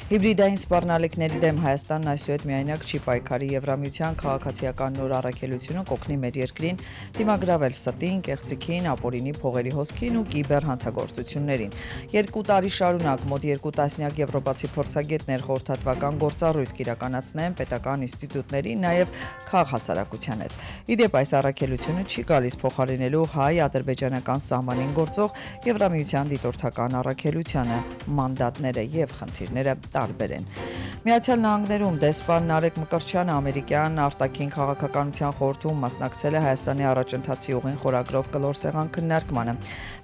Հիբրիդային սպառնալիքների դեմ Հայաստանն այսուհետ միայնակ չի պայքարի Եվրամիության քաղաքացիական նոր առաքելությունը կօգնի մեր երկրին դիմագրավել ստին, կեղծիքին, ապօրինի փողերի հոսքին ու կիբեր հանցագործություններին։ 2 տարի շարունակ մոտ 2 տասնյակ եվրոպացի փորձագետներ խորհրդատվական գործառույթ կիրականացնեն պետական ինստիտուտների, նաև քաղաքահասարակության հետ։ Իդեպ այս առաքելությունը չի գալիս փոխարինելու հայ-ադրբեջանական սահմանին գործող Եվրամիության դիտորդական առաքելությանը, մանդատները եւ խնդիրները տարբեր են։ Միացյալ Նահանգներում դեսպան Նարեկ Մկրտչյանը ամերիկյան արտաքին քաղաքականության խորհրդում մասնակցել է Հայաստանի առաջընթացի ուղին խորագրով կլոր սեղան քննարկմանը։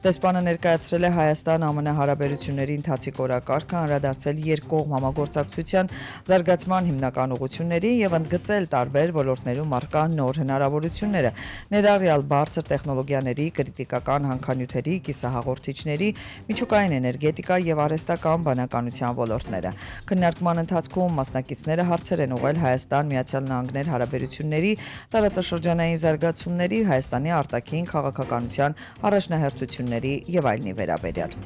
Դեսպանը ներկայացրել է Հայաստան-ԱՄՆ հարաբերությունների ընթացիկ օրակարգը, անդրադարձել երկկողմ համագործակցության զարգացման հիմնական ուղղություններին եւ ընդգծել տարբեր ոլորտներում առկա նոր հնարավորությունները, ներառյալ բարձր տեխնոլոգիաների, կրիտիկական հանքանյութերի, կիսահաղորդիչների, միջուկային էներգետիկա եւ արհեստական բանականության ոլորտները։ Քննարկման ընթացքում մասնակիցները հարցեր են ուղղել Հայաստան-Միացյալ Նահանգներ հարաբերությունների տարածաշրջանային զարգացումների, Հայաստանի արտաքին քաղաքականության առաջնահերթությունների եւ այլնի վերաբերյալ։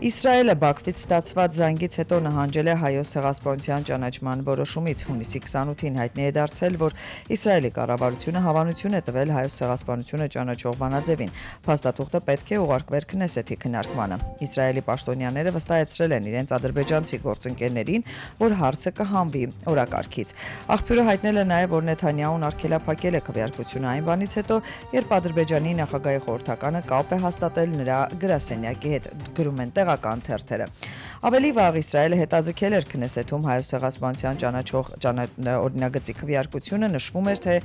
Իսրայելը Բաքվից ստացված զանգից հետո նահանջել է հայոց ցեղասպանության ճանաչման որոշումից հունիսի 28-ին հայտնի է դարձել, որ Իսրայելի կառավարությունը հավանություն է տվել հայոց ցեղասպանությունը ճանաչող բանաձևին։ Փաստաթուղթը պետք է ուղարկվեր Քնեսեթի քննարկմանը։ Իսրայելի պաշտոնյաները վստահեցրել են իրենց ադրբեջանցի գործընկերների օրերին, որ հարցը կհանվի օրակարգից։ Աղբյուրը հայտնել է նաև, որ Նեթանյահուն արգելափակել է քվեարկությունը այն բանից հետո, երբ Ադրբեջանի նախագահի խորհրդականը կապ է հաստատել նրա գրասենյակի հետ, գրում են տեղական թերթերը։ Ավելի վաղ Իսրայելը հետաձգել էր Քնեսեթում Հայոց ցեղասպանության ճանաչող օրինագծի քվեարկությունը, նշվում էր, թե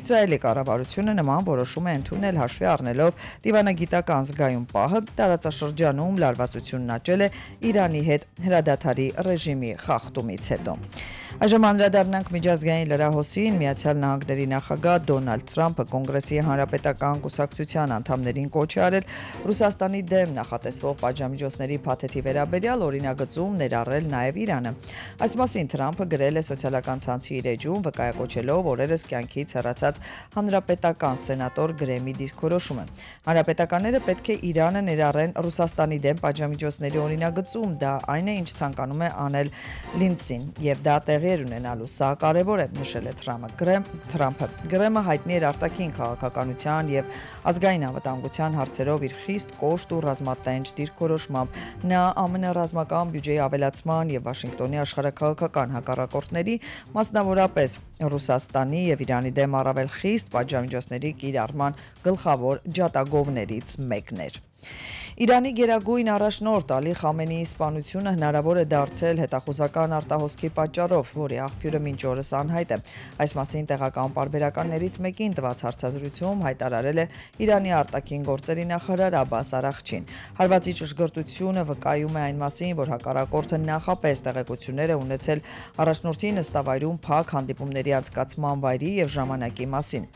Իսրայելի կառավարությունը նման որոշում է ընդունել հաշվի առնելով դիվանագիտական զգայուն պահը, տարածաշրջանում լարվածությունն աճել է Իրանի հետ հրադադարի ռեժիմի խախտումից հետո։ Այժմ անդրադառնանք միջազգային լրահոսին։ Միացյալ Նահանգների նախագահ Դոնալդ Թրամփը կոնգրեսի հանրապետական կուսակցության անդամներին կոչ է արել Ռուսաստանի դեմ նախատեսվող պատժամիջոցների փաթեթի վերաբերյալ օրինագծում ներառել նաև Իրանը։ Այս մասին Թրամփը գրել է սոցիալական ցանցի իր էջում, վկայակոչելով օրերս կյանքից հեռացած հանրապետական սենատոր Գրեմի դիրքորոշումը։ Հանրապետականները պետք է Իրանը ներառեն Ռուսաստանի դեմ պատժամիջոցների օրինագծում, դա այն է, ինչ ցանկանում է անել Լինցին, եւ դա տեղի էր ունենալու։ Սա կարևոր է, նշել է Թրամփը։ Գրեմը հայտնի էր արտաքին քաղաքականության եւ ազգային անվտանգության հարցերով իր խիստ կոշտ ու ռազմատենչ դիրքորոշմամբ։ Նա ԱՄՆ ռազմական բյուջեի ավելացման եւ Վաշինգտոնի աշխարհաքաղաքական հակառակորդների, մասնավորապես Ռուսաստանի եւ Իրանի դեմ առավել խիստ պատժամիջոցների կիրառման գլխավոր ջատագովներից մեկն էր։ Իրանի գերագույն առաջնորդ Ալի Խամենեիի սպանությունը հնարավոր է դարձել հետախուզական արտահոսքի պատճառով, որի աղբյուրը մինչ օրս անհայտ է։ Այս մասին տեղական պարբերականներից մեկին տված հարցազրույցում հայտարարել է Իրանի արտաքին գործերի նախարար Աբբաս Արաղչին։ Հարվածի ճշգրտությունը վկայում է այն մասին, որ հակառակորդը նախապես տեղեկություններ է ունեցել առաջնորդի նստավայրում փակ հանդիպումների անցկացման վայրի եւ ժամանակի մասին։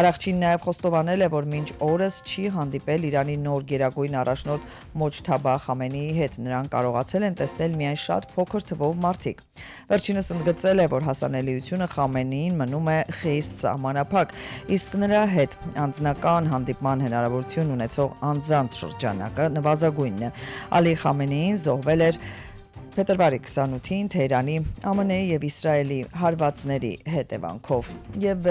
Արաղչին նաև խոստովանել է, որ մինչ օրս չի հանդիպել Իրանի նոր գերագույն առաջնորդ Մոջթաբա Խամենեիի հետ, նրան կարողացել են տեսնել միայն շատ փոքր թվով մարդիկ։ Վերջինս ընդգծել է, որ հասանելիությունը Խամենեիին մնում է խիստ սահմանափակ, իսկ նրա հետ անձնական հանդիպման հնարավորություն ունեցող անձանց շրջանակը նվազագույնն է։ Ալի Խամենեին զոհվել էր փետրվարի 28-ին Թեհրանի ԱՄՆ-ի եւ Իսրայելի հարվածների հետևանքով։ Եվ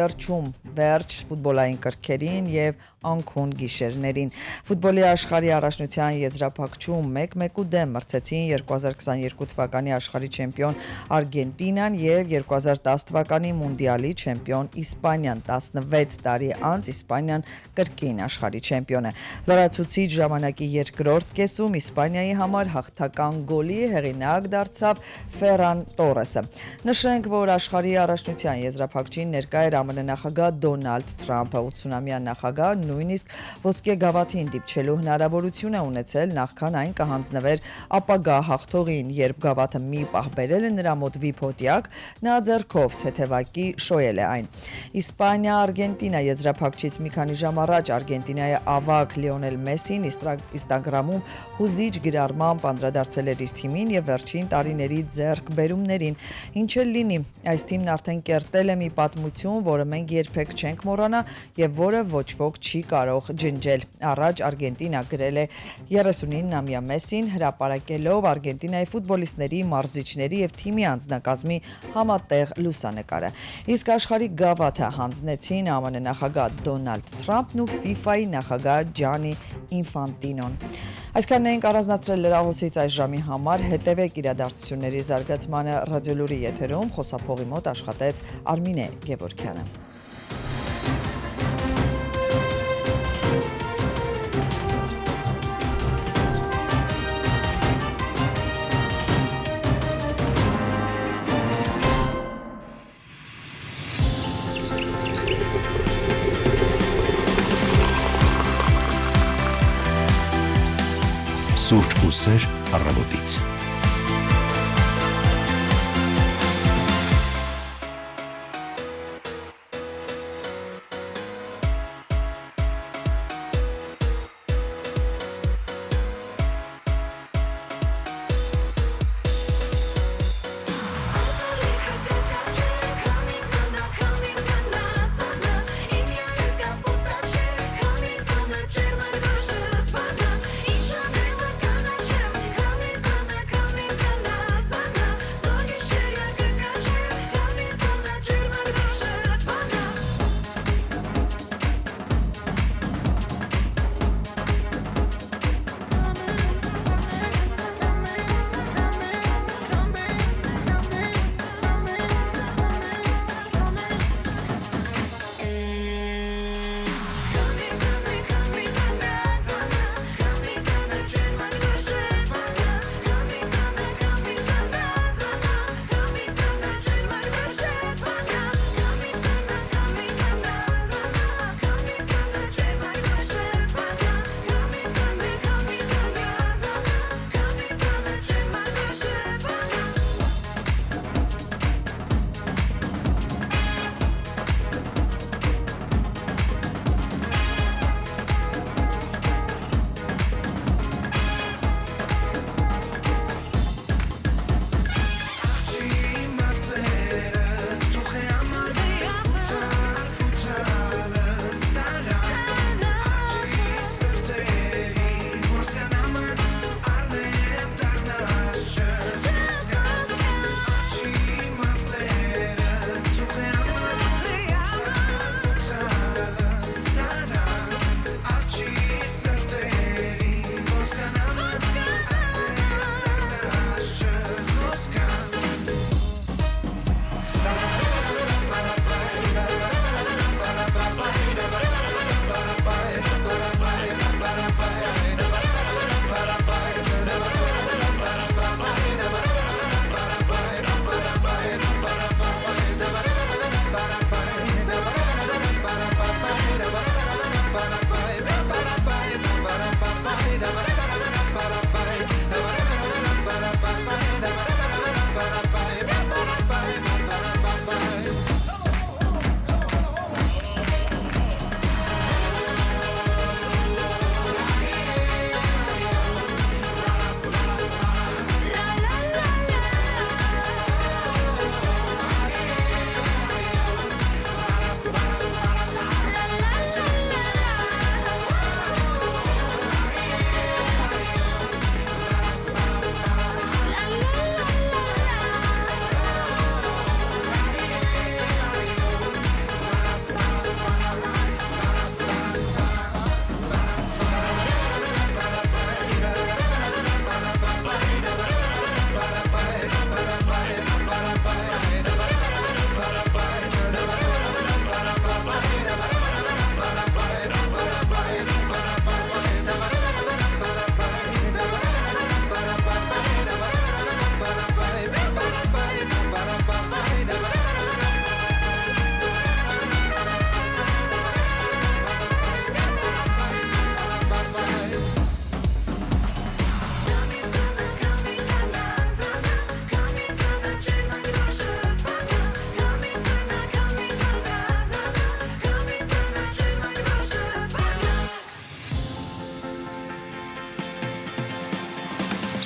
վերջ ֆուտբոլային կրքերին եւ անքուն գիշերներին։ Ֆուտբոլի աշխարհի առաջնության եզրափակչում 1-1 դեմ մրցեցին 2022 թվականի աշխարհի չեմպիոն Արգենտինան եւ 2010 թվականի մունդիալի չեմպիոն Իսպանիան։ 16 տարի անց Իսպանիան կրկին աշխարհի չեմպիոն է։ Լրացուցիչ ժամանակի երկրորդ կեսում Իսպանիայի համար հաղթական գոլի հեղինակ դարձավ Ֆերան Տորեսը։ Նշենք, որ աշխարհի առաջնության եզրափակչին ներկա էր ԱՄՆ նախագահ Դոնալդ Թրամփը, 80-ամյա նախագահ նույնիսկ ոսկե գավաթին դիպչելու հնարավորություն է ունեցել, նախքան այն կհանձնվեր ապագա հաղթողին, երբ գավաթը մի պահ բերել է նրա մոտ վիփոտյակ, նա ձեռքով թեթևակի շոյել է այն։ Իսպանիա-Արգենտինա եզրափակչից մի քանի ժամ առաջ Արգենտինայի ավագ Լիոնել Մեսին Instagram-ում հուզիչ գրառմամբ անդրադարձել էր իր թիմին եւ վերջին տարիների ձեռքբերումներին։ Ինչ էլ լինի, այս թիմն արդեն կերտել է մի պատմություն, որը մենք երբեք չենք մոռանա եւ որը ոչ ոք չի կարող ջնջել։ Առաջ Արգենտինա գրել է 39-ամյա Մեսին, հրապարակելով Արգենտինայի ֆուտբոլիստների, մարզիչների եւ թիմի անձնակազմի համատեղ լուսանկարը։ Իսկ աշխարհի գավաթը հանձնեցին ԱՄՆ նախագահ Դոնալդ Թրամփն ու FIFA-ի նախագահ Ջանի Ինֆանտինոն։ Այսքանն էինք առանձնացրել լրահոսից այս ժամի համար։ Հետևեք իրադարձությունների զարգացմանը Ռադիոլուրի եթերում, խոսափողի մոտ աշխատեց Արմինե Գևորգյանը։ Սուրճ ու սեր առավոտից։ Ինչ անել որ կանաչեմ, քանի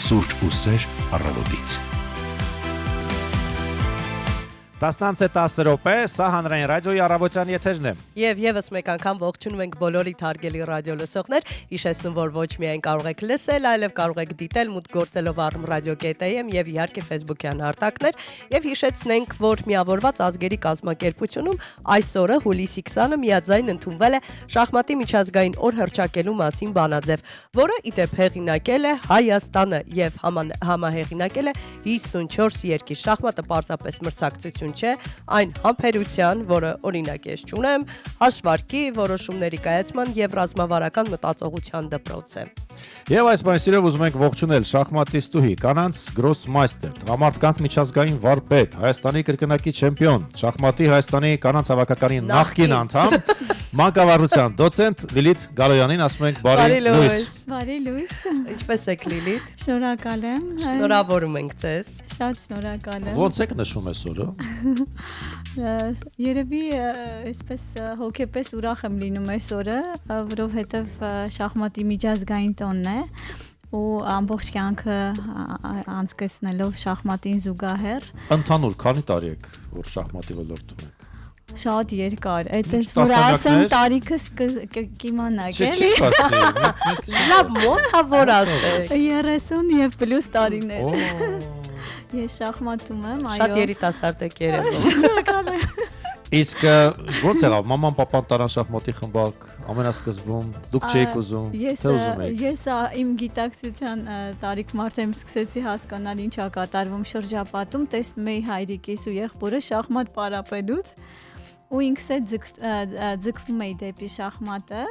Սուրճ ու սեր առավոտից։ 10:10 րոպե, սա հանրային ռադիոյի առավոտյան եթերն է։ Եվ եւս մեկ անգամ ողջունում ենք բոլորիդ հարգելի ռադիո լսողներ, հիշեցնում, որ ոչ միայն կարող եք լսել, այլև կարող եք դիտել մուտք գործելով arm.radio.am եւ իհարկե Facebook-յան հարթակներ, եւ հիշեցնենք, որ միավորված ազգերի կազմակերպությունում այսօրը հուլիսի 20-ը միաձայն ընդունվել է շախմատի միջազգային օր հռչակելու մասին բանաձև, որը իդեպ հեղինակել է Հայաստանը եւ համահեղինակել է 54 երկիր։ Շախմատը պարզապես մրցակցություն չէ, այն համբերության, որը օրինակ ես չունեմ, հաշվարկի, որոշումների կայացման եւ ռազմավարական մտածողության դպրոց է։ Եվ այս բանսիրով ուզում ենք ողջունել շախմատիստուհի, կանանց գրոսմայստեր, տղամարդկանց միջազգային վարպետ, Հայաստանի կրկնակի չեմպիոն, շախմատի Հայաստանի կանանց հավաքականի նախկին անդամ, մանկավարժության դոցենտ Լիլիթ Գալոյանին ասում ենք բարի լույս։ Բարի լույս։ Ինչպե՞ս եք Լիլիթ։ Շնորհակալ եմ։ Շնորհավորում ենք ձեզ։ Շատ շնորհակալ եմ։ Ոնց եք նշում այս օրը։ Երևի այսպես հոգեպես ուրախ եմ լինում այս օրը, որովհետև շախմատի միջազգային տոնն է ու ամբողջ կյանքը անցկացնելով շախմատին զուգահեռ։ Ընդհանուր քանի տարի եք որ շախմատի ոլորտում եք։ Շատ երկար, այդպես որ ասեմ տարիքս կիմանաք էլի։ Լավ մոտավոր ասեք։ 30 եւ պլյուս տարիներ։ Ես շախմատում եմ, այո։ Շատ երիտասարդ եք երևում։ Իսկ ո՞նց եղավ մաման papan տարան շախմատի խմբակ ամենասկզբում դուք չէիք ուզում թե ուզում եք։ Ես իմ գիտակցության տարիքն արդեն սկսեցի հասկանալ ինչա կատարվում շրջապատում, տեսնում էի հայրիկիս ու եղբորը շախմատ պարապելուց ու ինքս էլ ձգվում էի դեպի շախմատը։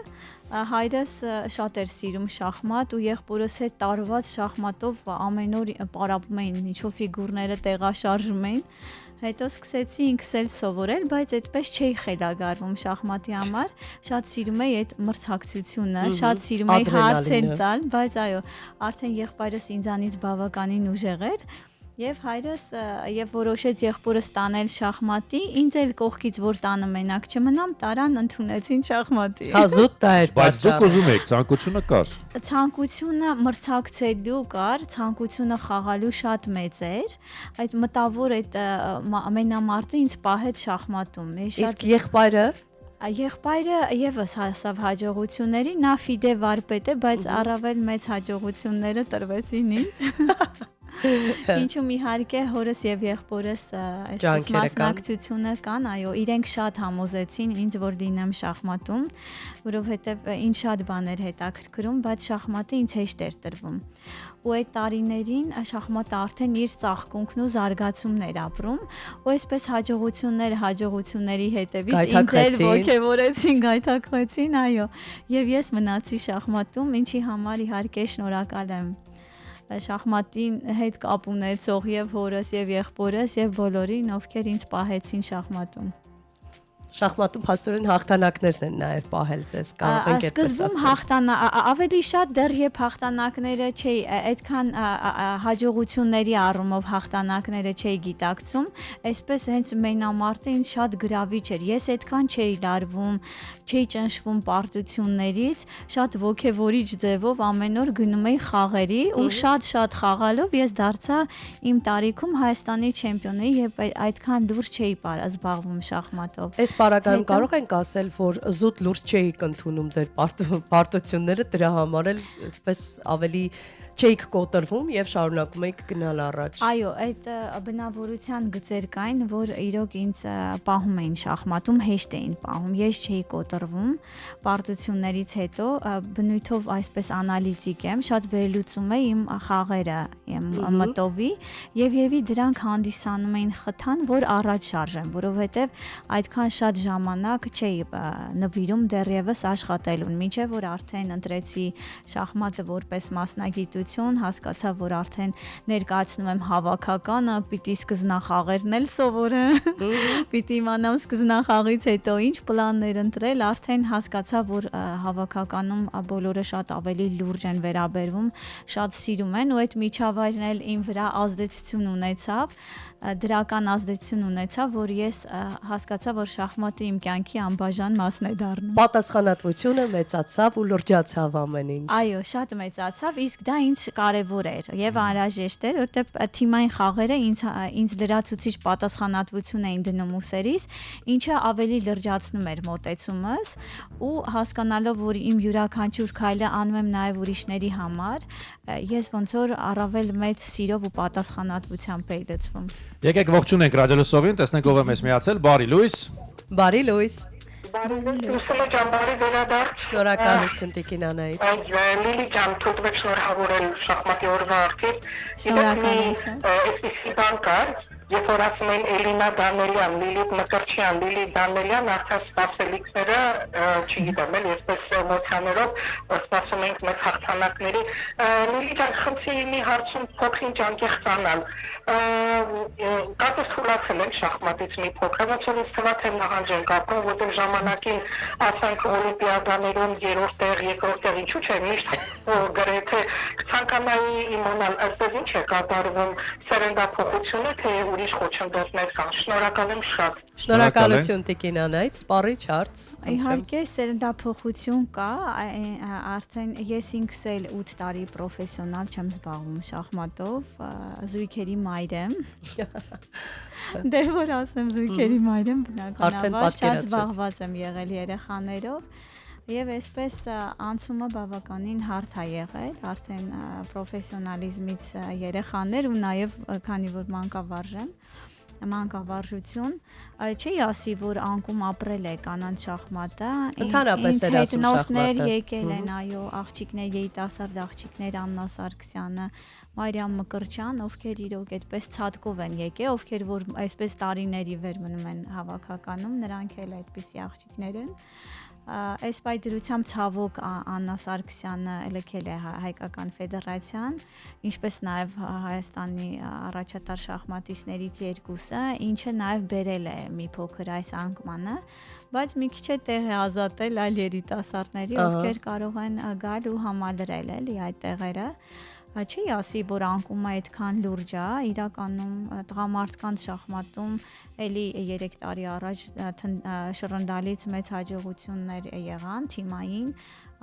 Հայրս շատ էր սիրում շախմատ ու եղբորս հետ տարված շախմատով ամեն օր պարապում էին, ինչ-որ ֆիգուրները տեղաշարժում էին։ Հետո սկսեցի ինքս էլ սովորել, բայց այդպես չէի խելագարվում շախմատի համար։ Շատ սիրում էի այդ մրցակցությունը, շատ սիրում էի հարցեր տալ, բայց այո, արդեն եղբայրս ինձանից բավականին ուժեղ էր։ Եվ հայրս եւ որոշեց եղբորս տանել շախմատի, ինձ էլ կողքից որ տանը մենակ չմնամ, տարան ընդունեցին շախմատի։ Հազուտ դա էր, բայց դուք ուզում եք, ցանկությունը կար։ Ցանկությունը մրցակցելու կար, ցանկությունը խաղալու շատ մեծ էր, այդ մտավոր այդ ամենամարտը ինձ պահեց շախմատում։ Իսկ եղբայրը Եղբայրը եւս հասավ հաջողությունների, նա ֆիդե վարպետ է, բայց առավել մեծ հաջողությունները տրվեցին ինձ։ Ինչու՞մ իհարկե հորս եւ եղբորս այսպես մասնակցությունը կան, այո, իրենք շատ համոզեցին ինձ որ լինեմ շախմատում, որովհետեւ ինձ շատ բաներ հետաքրքրում, բայց շախմատը ինձ հեշտ էր տրվում։ Ու այդ տարիներին շախմատը արդեն իր ծաղկունքն ու զարգացումն էր ապրում, ու այսպես հաջողությունների հետևից ինձ էլ ոգևորեցին, գայթակղեցին, այո, եւ ես մնացի շախմատում, ինչի համար իհարկե շնորհակալ եմ շախմատին հետ կապ ունեցող եւ հորս եւ եղբորս եւ բոլորին, ովքեր ինձ պահեցին շախմատում։ Շախմատում հաստորեն հաղթանակներն են նաև պահել ձեզ, կարող ենք այդպես ասել։ Սկզբում ավելի շատ դեռ երբ հաղթանակները չէի, այդքան հաջողությունների առումով հաղթանակները չէի գիտակցում, այսպես հենց մենամարտը ինձ շատ գրավիչ էր։ Ես այդքան չէի լարվում, չէի ճնշվում պարտություններից, շատ ոգևորիչ ձևով ամեն օր գնում էի խաղերի ու շատ խաղալով ես դարձա իմ տարիքում Հայաստանի չեմպիոնը եւ այդքան լուրջ չէի զբաղվում շախմատով։ Պարագայում կարող ենք ասել, որ զուտ լուրջ չէիք ընդունում ձեր պարտությունները, դրա համար էլ այսպես ավելի չէիք կոտրվում եւ շարունակում եք գնալ առաջ։ Այո, այդ բնավորության գծեր կային, որ իրոք ինձ պահում էին շախմատում, հեշտ էին պահում։ Ես չէի կոտրվում պարտություններից հետո, բնույթով այսպես անալիտիկ եմ, շատ վերլուծում եմ իմ խաղերը, իմ մտովի եւ դրանք հանդիսանում էին խթան, որ առաջ շարժեմ, որովհետեւ այդքան շատ ժամանակ չէի նվիրում դեռևս աշխատելուն, մինչեւ որ արդեն ընտրեցի շախմատը որպես մասնագիտություն, հասկացա, որ արդեն ներկայացնում եմ հավաքականը, պիտի սկզնախաղերն էլ սովորեմ, պիտի իմանամ սկզնախաղից հետո ինչ պլաններ ընտրել, արդեն հասկացա, որ հավաքականում բոլորը շատ ավելի լուրջ են վերաբերվում, շատ սիրում են ու այդ միջավայրն էլ իմ վրա ազդեցություն ունեցավ, դրական ազդեցություն ունեցավ, որ ես հասկացա, որ շախմատը շախմատը իմ կյանքի անբաժան մասն է դառնում։ Պատասխանատվությունը մեծացավ ու լրջացավ ամեն ինչ։ Այո, շատ մեծացավ, իսկ դա ինձ կարևոր էր եւ անհրաժեշտ էր, որտեղ թիմային խաղերը ինձ լրացուցիչ պատասխանատվություն էին դնում ուսերից, ինչը ավելի լրջացնում էր մոտեցումս ու հասկանալով, որ իմ յուրաքանչյուր քայլը անում եմ նաեւ ուրիշների համար, ես ոնց որ առավել մեծ սիրով ու պատասխանատվությամբ էի լցվում։ Եկեք ողջունենք ռադիոլուսովին, տեսնենք ով է մեզ միացել։ Բարի լույս։ Բարի լույս։ Ուսումը ճամբարի վերադարձ։ Շնորհակալություն Տիկին Անահիտ։ Լիլի ջան, թույլտվեք շնորհավորել շախմատի օրվա արդիվ։ Շնորհակալություն։ Այսպիսի բան կար, երբ որ ասում են Էլինա Դանելյան, Լիլիթ Մկրտչյան, Լիլի Դանելյան, արդեն սպասելիքները, չգիտեմ, էլ այսպես էմոցիաներով սպասում ենք մեծ հաղթանակների։ Լիլի ջան, խնդրի մի հարցում փոքրինչ անկեղծանալ։ Կապը թույլատրել են շախմատից մի փոքր, ոնց որ ինձ թվա թե նահանջ ենք ապրում, որտեղ ժամանակին ասենք օլիմպիադաներում երրորդ տեղ, երկրորդ տեղ, ինչու՞ չէ, միշտ գրեթե ցանկանայի իմանալ, այսպես ինչ է կատարվում սերնդափոխությունը, թե ուրիշ խոչընդոտներ կան։ Շնորհակալ եմ շատ։ Շնորհակալություն Տիկին Անահիտ, սպառիչ հարց։ Իհարկե սերնդափոխություն կա, արդեն ես ինքս էլ 8 տարի պրոֆեսիոնալ չեմ զբաղվում շախմատով, զույգերի մայր եմ։ Դե որ ասեմ զույգերի մայր եմ, բնականաբար շատ զբաղված եմ եղել երեխաներով եւ այսպես անցումը բավականին հարթ է եղել, արդեն պրոֆեսիոնալիզմից երեխաներ ու նաեւ քանի որ մանկավարժություն, չի ասի, որ անկում ապրել է կանանց շախմատը, Ընդհանրապես էր ասում հետնորդներ շախմատը։ եկել են, այո, աղջիկներ, երիտասարդ աղջիկներ, Աննա Սարգսյանը, Մարիամ Մկրտչյան, ովքեր իրոք այդպես ցածկով են եկել, ովքեր որ այսպես տարիների վեր մնում են հավաքականում, նրանք էլ այդպիսի աղջիկներ են։ Այս պայդրությամբ ցավոք Աննա Սարգսյանը լքել է հայկական ֆեդերացիան, ինչպես նաև Հայաստանի առաջատար շախմատիստներից երկուսը, ինչը նաև բերել է մի փոքր այս անկմանը, բայց մի քիչ է տեղ է ազատել այլ երիտասարդների, ովքեր կարող են գալ ու համալրել էլի այդ տեղերը։ Չի ասի, որ անկումը այդքան լուրջ է, իրականում տղամարդկանց շախմատում էլի 3 տարի առաջ շռնդալից մեծ հաջողություններ եղան թիմային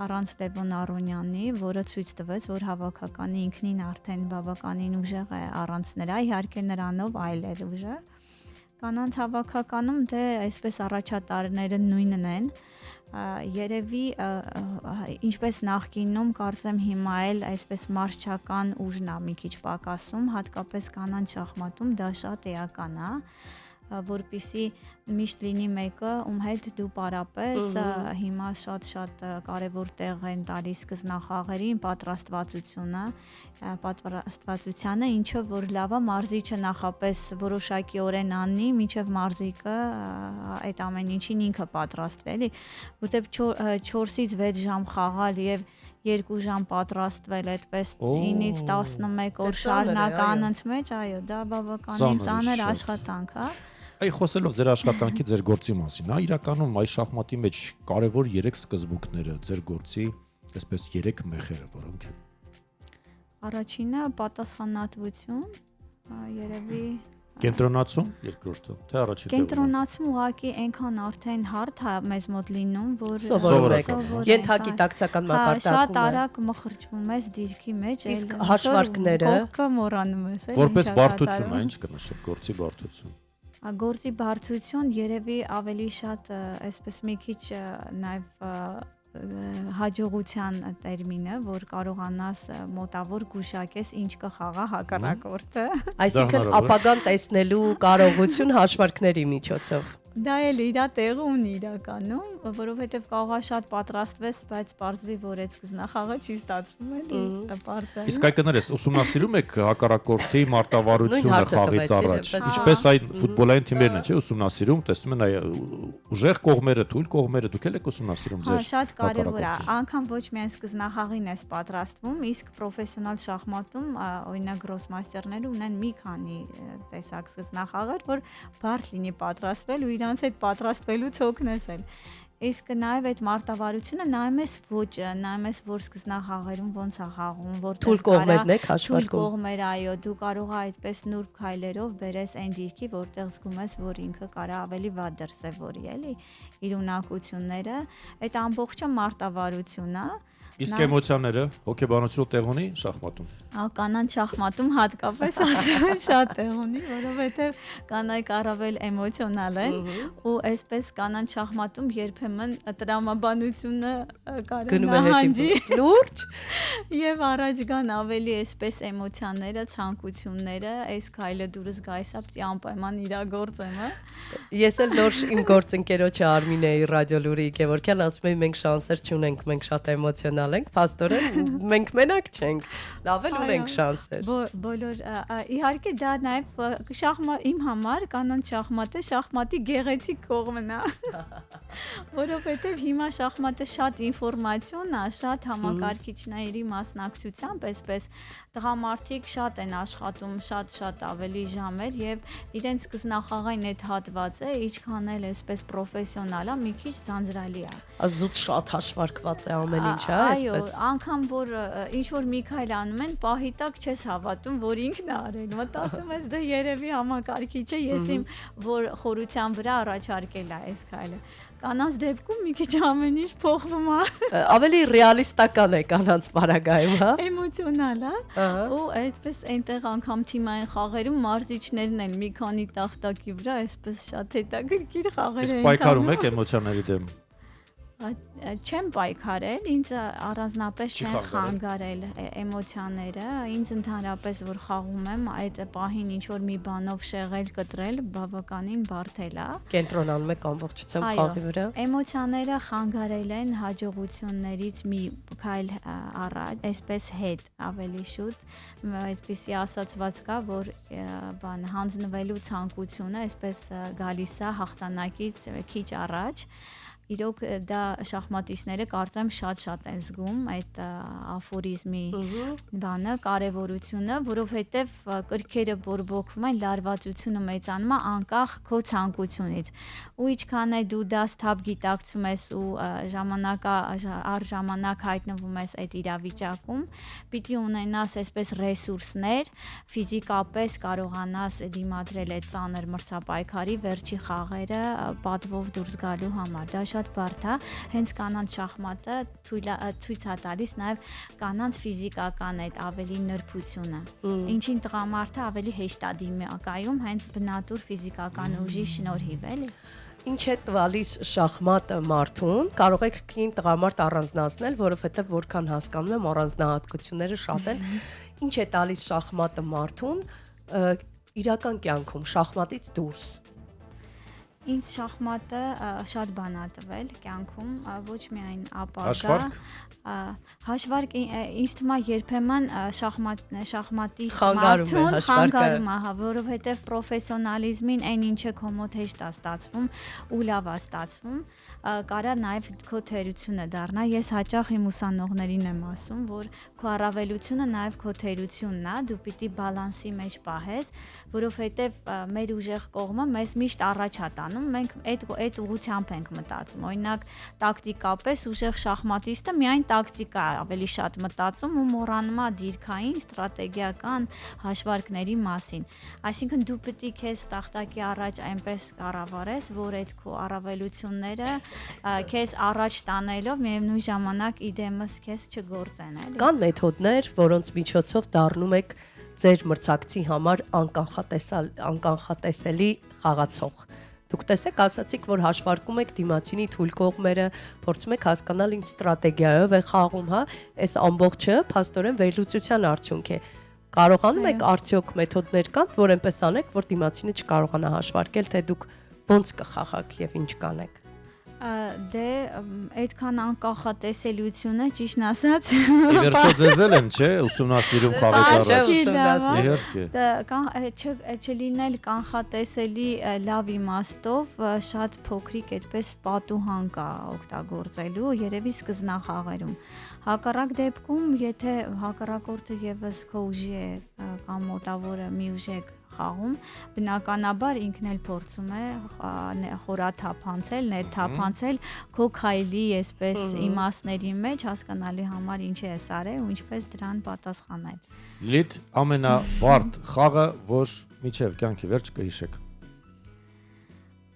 առանց Լևոն Արոնյանի, որը ցույց տվեց, որ հավաքականի ինքնին արդեն բավականին ուժեղ է առանց նրա, իհարկե նրանով այլ էր ուժեղ։ Կանանց հավաքականում դե այսպես առաջատարները նույնն են, երևի ինչպես նախկինում կարծեմ հիմա էլ այսպես մարշչական ուժն է մի քիչ պակասում, հատկապես կանանց շախմատում դա շատ էական է, որպիսի միշտ լինի մեկը, ում հետ դու պարապես հիմա շատ կարևոր տեղ են տալիս սկզնախաղերին պատրաստվածությանը, ինչը որ լավ է մարզիչը նախապես որոշակիորեն անի, մինչև մարզիկը այդ ամեն ինչին ինքը պատրաստվի, էլի, որտեղ 4-ից 6 ժամ խաղալ եւ 2 ժամ պատրաստվել այդպես 9-ից 11 օր շարունական ընդմեջ, այո, դա բավականին ծանր աշխատանք է։ Այ խոսելով ձեր աշխատանքի, ձեր գործի մասին, հա, իրականում այս շախմատի մեջ կարևոր 3 սկզբունքները, ձեր գործի, այսպես 3 մեխերը, որոնք են։ Առաջինը պատասխանատվություն, երևի Կենտրոնացում, երկրորդը, թե առաջին։ Կենտրոնացում ուղղակի այնքան արդեն հարթ է մեզ մոտ լինում, որ սովորում եք։ Ենթագիտակցական մակարդակում շատ արագ մխրճվում ես դիրքի մեջ, իսկ հաշվարկները կողքը մոռանում ես, էլի։ Որպես բարդություն, ինչ կնշեք, գործի բարդություն։ Գործի բարդություն երևի ավելի շատ այսպես մի քիչ նաև հաջողության տերմինը, որ կարողանաս մոտավոր գուշակես ինչ կխաղա հակառակորդը։ Այսինքն ապագան տեսնելու կարողություն հաշվարկների միջոցով։ Դա էլ իր տեղը ունի իրականում, որովհետև կարողա շատ պատրաստվես, բայց պարզվի, որ այդ սկզնախաղը չի ստացվում էլի, բարձր։ Իսկ այդքաներս ուսումնասիրում եք հակառակորդի մարտավարությունը խաղից առաջ։ Ինչպես այն ֆուտբոլային թիմերն են, չէ՞, ուսումնասիրում, տեսնում են այ ուժեղ կողմերը, թույլ կողմերը, դուք էլ եք ուսումնասիրում ձեր։ Շատ կարևոր է, անգամ ոչ միայն սկզնախաղին ես պատրաստվում, իսկ պրոֆեսիոնալ շախմատում, օրինակ գրոսմաստերները ունեն մի քանի տեսակ սկզնախաղեր, որ բարդ լինի պատրաստվել ու իրանց հետ պատրաստվելուց օգնես էլ։ Իսկ նաև այդ մարտավարությունը նայում ես ոճը, նայում ես որ սկզնախաղերում ոնց է խաղում, որտեղ Թույլ կողմերն եք հաշվարկում։ Թույլ կողմեր, այո, դու կարող ես այդպես նուրբ քայլերով բերես այն դիրքի, որտեղ զգում ես, որ ինքը կարա ավելի վատ դրսևորի, էլի, իր ունակությունները, այդ ամբողջը մարտավարություն է։ Իսկ էմոցիաները հոգեբանությունը տեղ ունի շախմատում։ Կանանց շախմատում հատկապես ասում են շատ տեղ ունի, որովհետև կանայք առավել էմոցիոնալ են ու այսպես կանանց շախմատում երբեմն տրամաբանությունը կարող նահանջի լուրջ եւ առաջ գան ավելի այսպես էմոցիաները, ցանկությունները, այս քայլը դուրս գայս ապտի անպայման իրագործեմ, հա։ Ես էլ նոր իմ գործընկերոջը Արմինեի ռադիոլուրի Գևորգյան ասում եմ մենք շանսեր չունենք, մենք շատ էմոցիոնալ ենք, փաստորեն մենք մենակ չենք։ Լավ էլ ունենք շանսեր։ Բոլոր իհարկե դա նաև շախմատ իմ համար կանանց շախմատը շախմատի գեղեցիկ կողմն է։ Որովհետև հիմա շախմատը շատ ինֆորմացիոն է, շատ համակարգիչների մասնակցությամբ, այսպես տղամարդիկ շատ են աշխատում, շատ ավելի ժամեր եւ իրենց սկզնախաղային այդ հատվածը ինչքան էլ այսպես պրոֆեսիոնալ է, մի քիչ ձանձրալի է։ Ազուտ շատ հաշվարկված է ամեն ինչ, հա, այսպես։ Այո, անգամ որ ինչ որ մի քայլ անում են, պահի տակ չես հավատում, որ ինքն է արել։ Մտածում ես դա երևի համակարգիչը, ես իմ որ խորության վրա առաջարկել է այս քայլը։ Կանանց դեպքում մի քիչ ամեն ինչ փոխվում է։ Ավելի ռեալիստական է կանանց բարագայում, հա։ Էմոցիոնալ է։ Ու այդպես այնտեղ անգամ թիմային խաղերում մարզիչներն են մի քանի տախտակի վրա, այսպես շատ հետաքրքիր խաղեր են։ Իսկ պայքարում եք էմոցիաների դեմ։ Չեմ պայքարել, ինձ առանձնապես չեն խանգարել էմոցիաները, ինձ ընդհանրապես որ խաղում եմ, այդ պահին ինչ որ մի բանով շեղել, կտրել, բավականին բարդ է։ Կենտրոնանում եք ամբողջությամբ խաղի վրա։ Էմոցիաները խանգարել են հաջողություններից մի քայլ առաջ, այսպես հետ ավելի շուտ, այդպիսի ասացված կա, որ հանձնվելու ցանկությունը այսպես գալիս է հաղթանակից քիչ առաջ։ Իրոք դա շախմատիստները կարծեմ շատ են զգում այդ աֆորիզմի բանը, կարևորությունը, որովհետև կրքերը բորբոքվում են, լարվածությունը մեծանում է անկախ քո ցանկությունից։ Ու ինչքան է դու դա սթափ գիտակցում ես ու առ ժամանակ հայտնվում ես այդ իրավիճակում, պիտի ունենաս այսպես ռեսուրսներ, ֆիզիկապես կարողանաս դիմադրել այդ ծանր մրցապայքարի վերջի խաղերը պատվով դուրս գալու համար։ Դա շատ բարդ է, հենց կանանց շախմատը ցույց է տալիս նաև կանանց ֆիզիկական այդ ավելի նրբությունը, ինչին տղամարդը ավելի հեշտ է դիմակայում հենց բնատուր ֆիզիկական ուժի շնորհիվ, էլի։ Ինչ է տվալիս շախմատը մարդուն, կարող եք կին տղամարդ առանձնացնել, որովհետև որքան հասկանում եմ առանձնահատկությունները շատ են։ Ինչ է տալիս շախմատը մարդուն իրական կյանքում, շախմատից դուրս։ Ինձ շախմատը շատ բան է տվել կյանքում, ոչ միայն ապագա, հաշվարկ ինձ թվում է երբեմն շախմատի խանգարում է, որովհետև պրոֆեսիոնալիզմին այն ինչը քո մոտ հեշտ է ստացվում ու լավ է ստացվում, կարա նաև քո թերությունը դառնա։ Ես հաճախ իմ ուսանողներին եմ ասում, որ քո առավելությունը նաև քո թերությունն է, դու պիտի բալանսի մեջ պահես, որովհետև մեր ուժեղ կողմը մեզ միշտ առաջ է տանում, մենք այդ ուղղությամբ ենք մտածում։ Օրինակ, տակտիկապես ուժեղ շախմատիստը միայն տակտիկա ավելի շատ մտածում ու մոռանում է դիրքային, ստրատեգիական հաշվարկների մասին։ Այսինքն դու պիտի քեզ տախտակի առաջ այնպես կառավարես, որ այդ քո առավելությունները քեզ առաջ տանելով միևնույն ժամանակ իդեմս քեզ չգործեն, էլի։ Կան մեթոդներ, որոնց միջոցով դառնում եք ձեր մրցակցի համար անկախատեսելի խաղացող։ Դուք տեսեք, ասացիք, որ հաշվարկում եք դիմացինի թույլ կողմերը, փորձում եք հասկանալ ինչ ստրատեգիայով է խաղում, հա, այս ամբողջը փաստորեն վերլուծության արդյունք է։ Կարողանում եք արդյոք մեթոդներ կան, որ այնպես անեք, որ դիմացինը չկարողանա հաշվարկել, թե դուք ոնց կխաղաք եւ ինչ կանեք։ Դե այդքան անկախատեսելիությունը ճիշտն ասած Իվերջո ձեզ են, չէ, ուսումնասիրում խաղից առաջ։ Իհարկե։ Չլինել կանխատեսելի լավ իմաստով շատ փոքրիկ այդպես պատուհան կա օգտագործելու, երևի սկզնախաղերում։ Հակառակ դեպքում, եթե հակառակորդը եւս քո ուժի է կամ մոտավորը մի ուժ է խաղում, բնականաբար ինքն էլ փորձում է խորաթափանցել, ներթափանցել քո քայլի այսպես իմաստների մեջ հասկանալի համար ինչ է արել ու ինչպես դրան պատասխանել։ Լիլիթ, ամենավարդ խաղը, որ միջև կյանքի վերջ կհիշեք։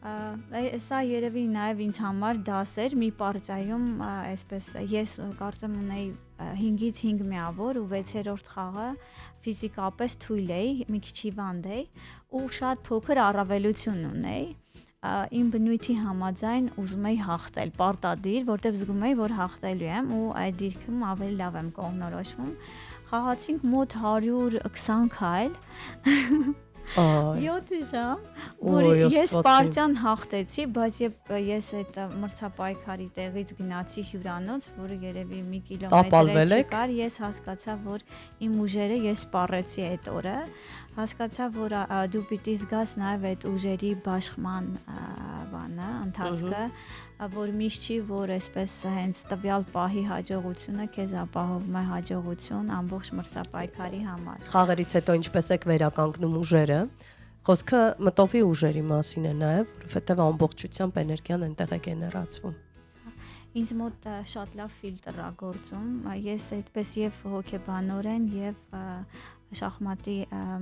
Սա երևի նաև ինձ համար դաս էր մի պարծայում, այսպես ես կարծեմ ունեի 5-ից 5 միավոր ու 6-րդ խաղը ֆիզիկապես թույլ էի, մի քիչ հիվանդ էի ու շատ փոքր առավելություն ունեի։ Իմ բնույթի համաձայն ուզում էի հաղթել, պարտադիր, որտեղ զգում էի, որ հաղթելու եմ ու այդ դիրքում ավելի լավ եմ կողմնորոշվում։ Խաղացինք մոտ 120 քայլ 7 ժամ, որ ես պարտիան հաղթեցի, բայց ես այդ մրցապայքարի տեղից գնացի հյուրանոց, որը երևի մի կիլոմետր չկար, ես հասկացա, որ իմ ուժերը ես սպառեցի այդ օրը, հասկացա, որ դու պիտի զգաս նաև այդ ուժերի բաշխման բանը, ընթացքը, որ միշտ չի, որ այսպես հենց տվյալ պահի հաջողությունը քեզ ապահովում է հաջողություն ամբողջ մրցապայքարի համար։ Խաղերից հետո ինչպես եք վերականգնում ուժերը։ Խոսքը մտովի ուժերի մասին է նաև, որովհետև ամբողջությամբ էներգիան այնտեղ է գեներացվում։ Ինձ մոտ շատ լավ ֆիլտր է գործում։ Ես այդպես եւ հոգեբանորեն եւ շախմատի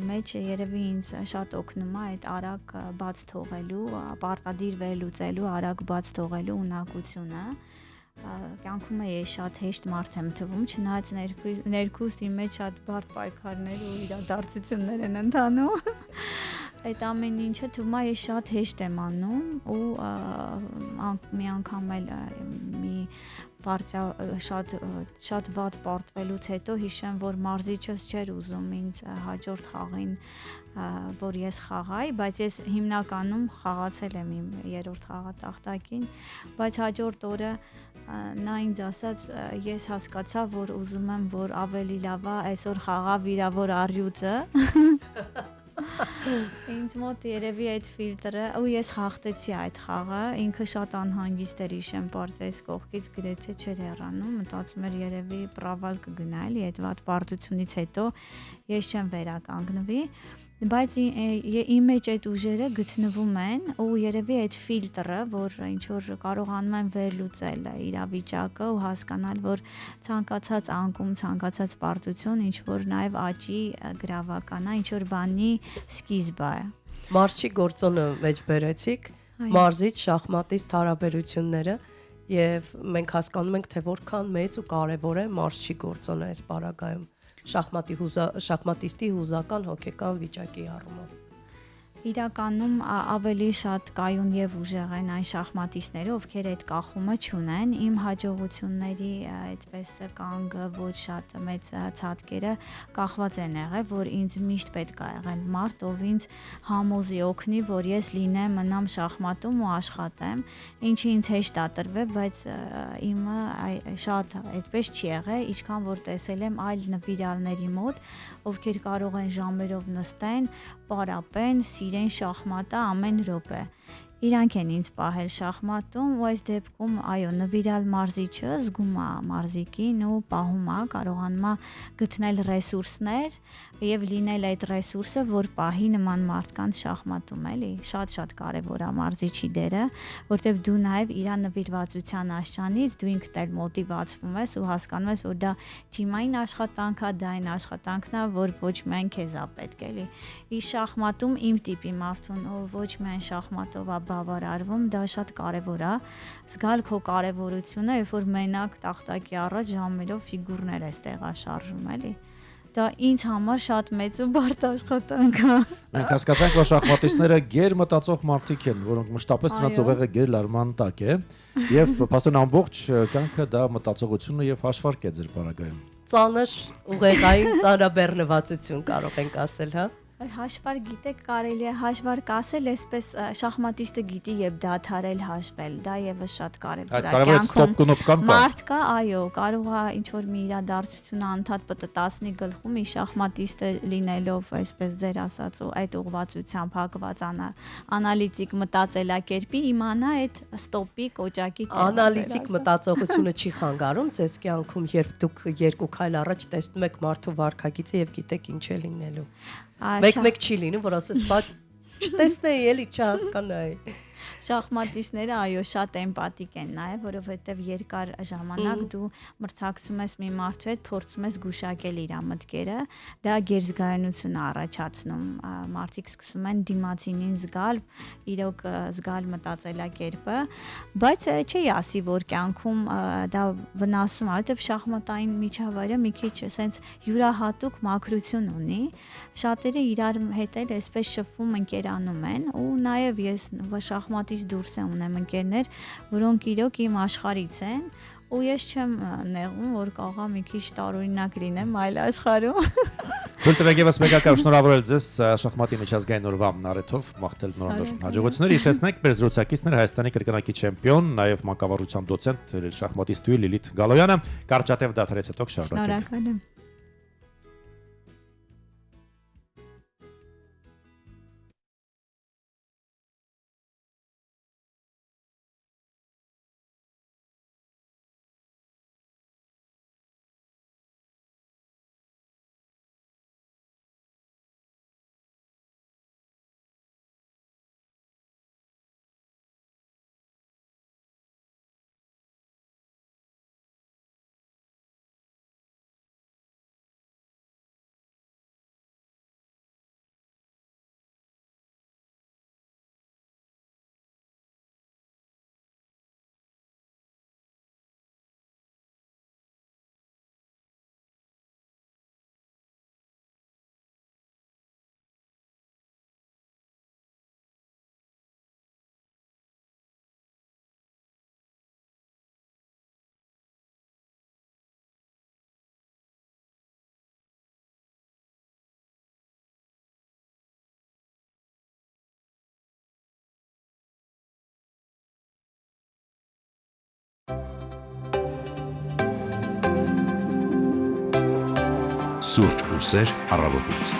մեջ երևի ինձ շատ օգնում է այդ արագ բաց թողելու, պարտադիր վերլուծելու, արագ բաց թողելու ունակությունը։ Կյանքում ես շատ հեշտ մարդ եմ թվում, չնայած ներքուստ իմ մեջ շատ բարդ պայքարներ ու իրադարձություններ են ընթանում։ Այդ ամեն ինչը թվում է ես շատ հեշտ եմ անում ու մի անգամ էլ մի պարտիա շատ վատ պարտվելուց հետո հիշեմ, որ մարզիչս չէր ուզում ինձ հաջորդ խաղին, որ ես խաղայի, բայց ես հիմնականում խաղացել եմ իմ երրորդ խաղատախտակին, բայց հաջորդ օրը նա ինձ ասաց, ես հասկացա, որ ուզում եմ, որ ավելի լավ է այսօր խաղա վիրավոր առյուծը։ Ինձ մոտ երևի այդ ֆիլտրը ու ես հաղթեցի այդ խաղը, ինքը շատ անհանգիստ էր իշեմ պարծես կողքից գրեթե չէր հեռանում, մտածում էր երևի պրավալ կգնա էլի այդ վատ պարտությունից հետո ես չեմ վերականգնվի, բայց իմ մեջ այդ ուժերը գտնվում են ու երևի այդ ֆիլտրը, որ ինչ որ կարողանում եմ վերլուծել իրավիճակը ու հասկանալ, որ ցանկացած անկում, ցանկացած պարտություն ինչ որ նաև աճի գրավական է, ինչ որ բանի սկիզբը է։ Մարզչի գործոնը մեջ բերեցիք, մարզիչ շախմատիստ հարաբերությունները եւ մենք հասկանում ենք, թե որքան մեծ ու կարեւոր է մարզչի գործոնը այս պարագայում։ Շախմատիստի հուզական հոգեկան վիճակի առումով։ Իրականում ավելի շատ կայուն եւ ուժեղ են այն շախմատիստները, ովքեր այդ կախումը չունեն։ Իմ հաջողությունների այդպես կանգը ոչ շատ մեծ ցածկերը կախված են եղել, որ ինձ միշտ պետք է եղել մարդ, ով ինձ համոզի օգնի, որ ես լինեմ, մնամ շախմատում ու աշխատեմ, ինչը ինձ հեշտ է տրվել, բայց իմը շատ այդպես չի եղել, ինչքան որ տեսել եմ այլ նվիրալների մոտ, ովքեր կարող են ժամերով նստեն, պարապեն, իրեն շախմատը ամեն րոպե։ Իրանք են ինձ պահել շախմատում ու այս դեպքում այո նվիրալ մարզիչը զգում է մարզիկին ու պահում է կարողանում է գտնել ռեսուրսներ եւ լինել այդ ռեսուրսը, որ պահի նման մարդկանց շախմատում էլի շատ կարեւոր է մարզիչի դերը, որտեղ դու նաեւ իր նվիրվածության աշճանից դու ինքդ էլ մոտիվացվում ես ու հասկանում ես, որ դա թիմային աշխատանք է, դա այն աշխատանքն է, որ ոչ միայն քեզ է պետք էլի։ Ի շախմատում իմ տիպի մարդուն, ով ոչ միայն շախմատով է բավարարվում, դա շատ կարևոր է, զգալ քո կարևորությունը, երբ որ մենակ տախտակի առաջ ժամերով ֆիգուրներ ես տեղաշարժում, էլի։ Դա ինձ համար շատ մեծ ու բարդ աշխատանք է։ Մենք հասկացանք, որ շախմատիստները գեր մտածող մարդիկ են, որոնք մշտապես նրանց ուղեղը գեր լարման տակ է, եւ փաստորեն ամբողջ կյանքը դա մտածողությունը եւ հաշվարկ է ձեր բարագայում։ Ծանր ուղեղային ծանրաբեռնվածություն կարող ենք ասել, հա։ Հաշվարկ գիտեք կարելի է հաշվարկ ասել, այսպես շախմատիստը գիտի եւ դադարել հաշվել, դա եւս շատ կարեւոր է կյանքում։ Մարդ կա, այո, կարող է ինչ որ մի իրադարձություն անդադ պտտացնի գլխում, ի շախմատիստը լինելով, այսպես ձեր ասած ու այդ ուղղվածությամբ հակված անալիտիկ մտածելակերպի իմանա այդ ստոպի կոճակի տեղ։ Անալիտիկ մտածողությունը չի խանգարում ձեզ կյանքում, երբ դուք երկու քայլ առաջ տեսնում եք մարդու վարքագիծը եւ գիտեք ինչ է լինելու։ Մեկ չի լինում, որ ասես, բա չտեսնեի, էլի չհասկանայի։ Շախմատիստները այո շատ էմպաթիկ են նաև, որովհետև երկար ժամանակ դու մրցակցում ես մի մարդու հետ, փորձում ես գուշակել իր մտքերը, դա գերզգայունություն է առաջացնում, մարդիկ սկսում են դիմացինին զգալ, իրոք զգալ մտածելակերպը, բայց չի ասի, որ կյանքում դա վնասում է, որովհետև շախմատային միջավայրը մի քիչ սենց յուրահատուկ մաքրություն ունի, շատերը իրար հետ էլ այսպես շփվում ընկերանում են ու նաև ես շախմատից դուրս ունեմ ընկերներ, որոնք իրոք իմ աշխարհից են ու ես չեմ նեղում, որ կարող մի քիչ տարօրինակ լինեմ այլ աշխարհում։ Թույլ տվեք եւս մեկական շնորհավորել ձեզ շախմատի միջազգային օրվա առիթով, մաղթել նորանոր հաջողություններ, հիշեցնենք մեր զրուցակիցներ Հայաստանի կրկնակի չեմպիոն, նաև մանկավարության դոցենտ շախմատիստուի Լիլիթ Գալոյանը, կարճատև դադարից հետո շարունակենք։ Շնորհակալ եմ։ Սուրճ ու սեր առավոտից։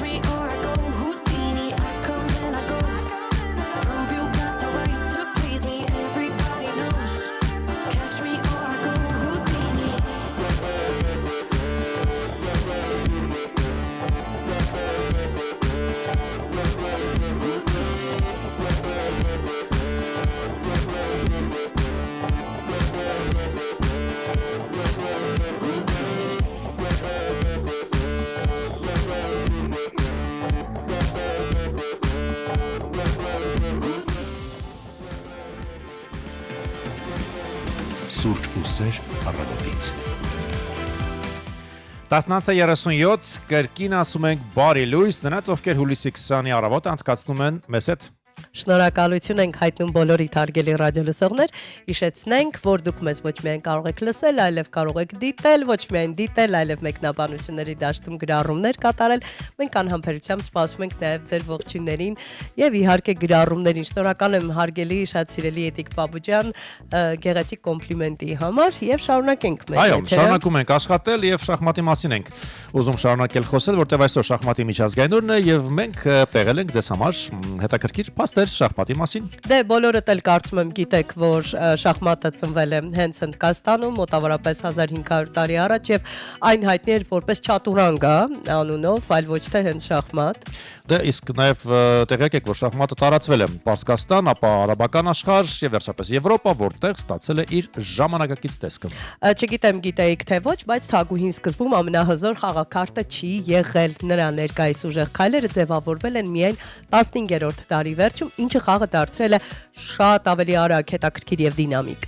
me or I go Houdini. I come and I go. Prove you got the right to please me. Everybody knows. Catch me or I go Houdini. Սուրճ ու սեր առավոտից։ 19:37 կրկին ասում ենք բարի լույս նրանց ովքեր հուլիսի 20-ի առավոտ անցկացնում են մեզ հետ։ Շնորհակալություն ենք հայտնում բոլորիդ հարգելի ռադիոլսողներ։ Հիշեցնենք, որ դուք մեզ ոչ միայն կարող եք լսել, այլև կարող եք դիտել, ոչ միայն դիտել, այլև մեկնաբանությունների դաշտում գրառումներ կատարել։ Մենք անհամբերությամբ սպասում ենք նաև ձեր ողջույններին եւ իհարկե գրառումներին։ Շնորհակալ եմ հարգելի շատ սիրելի Էդիկ Բաբուջան գեղեցիկ կոմպլիմենտի համար եւ շարունակենք մեր Այո, շարունակում ենք աշխատել եւ շախմատի մասին ենք ուզում շարունակել խոսել, որտեղ այսօր շախմատի միջազգային օրն է եւ մենք պեղել ենք ձեզ համար հետաքրքիր փաստեր շախմատի մասին։ Դե բոլորդ էլ կարծում եմ գիտեք, որ շախմատը ծնվել է հենց Հնդկաստանում մոտավորապես 1500 տարի առաջ եւ այն հայտնի էր որպես չատուրանգա անունով, այլ ոչ թե հենց շախմատ։ Դե իսկ նաեւ տեղյակ եք, որ շախմատը տարածվել է Պարսկաստան, ապա արաբական աշխարհ եւ վերջապես Եվրոպա, որտեղ ստացել է իր ժամանակակից տեսքը։ Չգիտեմ գիտեիք թե ոչ, բայց թագուհին սկզբում ամենահզոր խաղաքարտը չի եղել։ Նրա ներկայիս ուժեղ քայլերը ձևավորվել են միայն 15-րդ դարի վերջում, ինչը խաղը դարձրել է շատ ավելի արագ, հետաքրքիր եւ դինամիկ։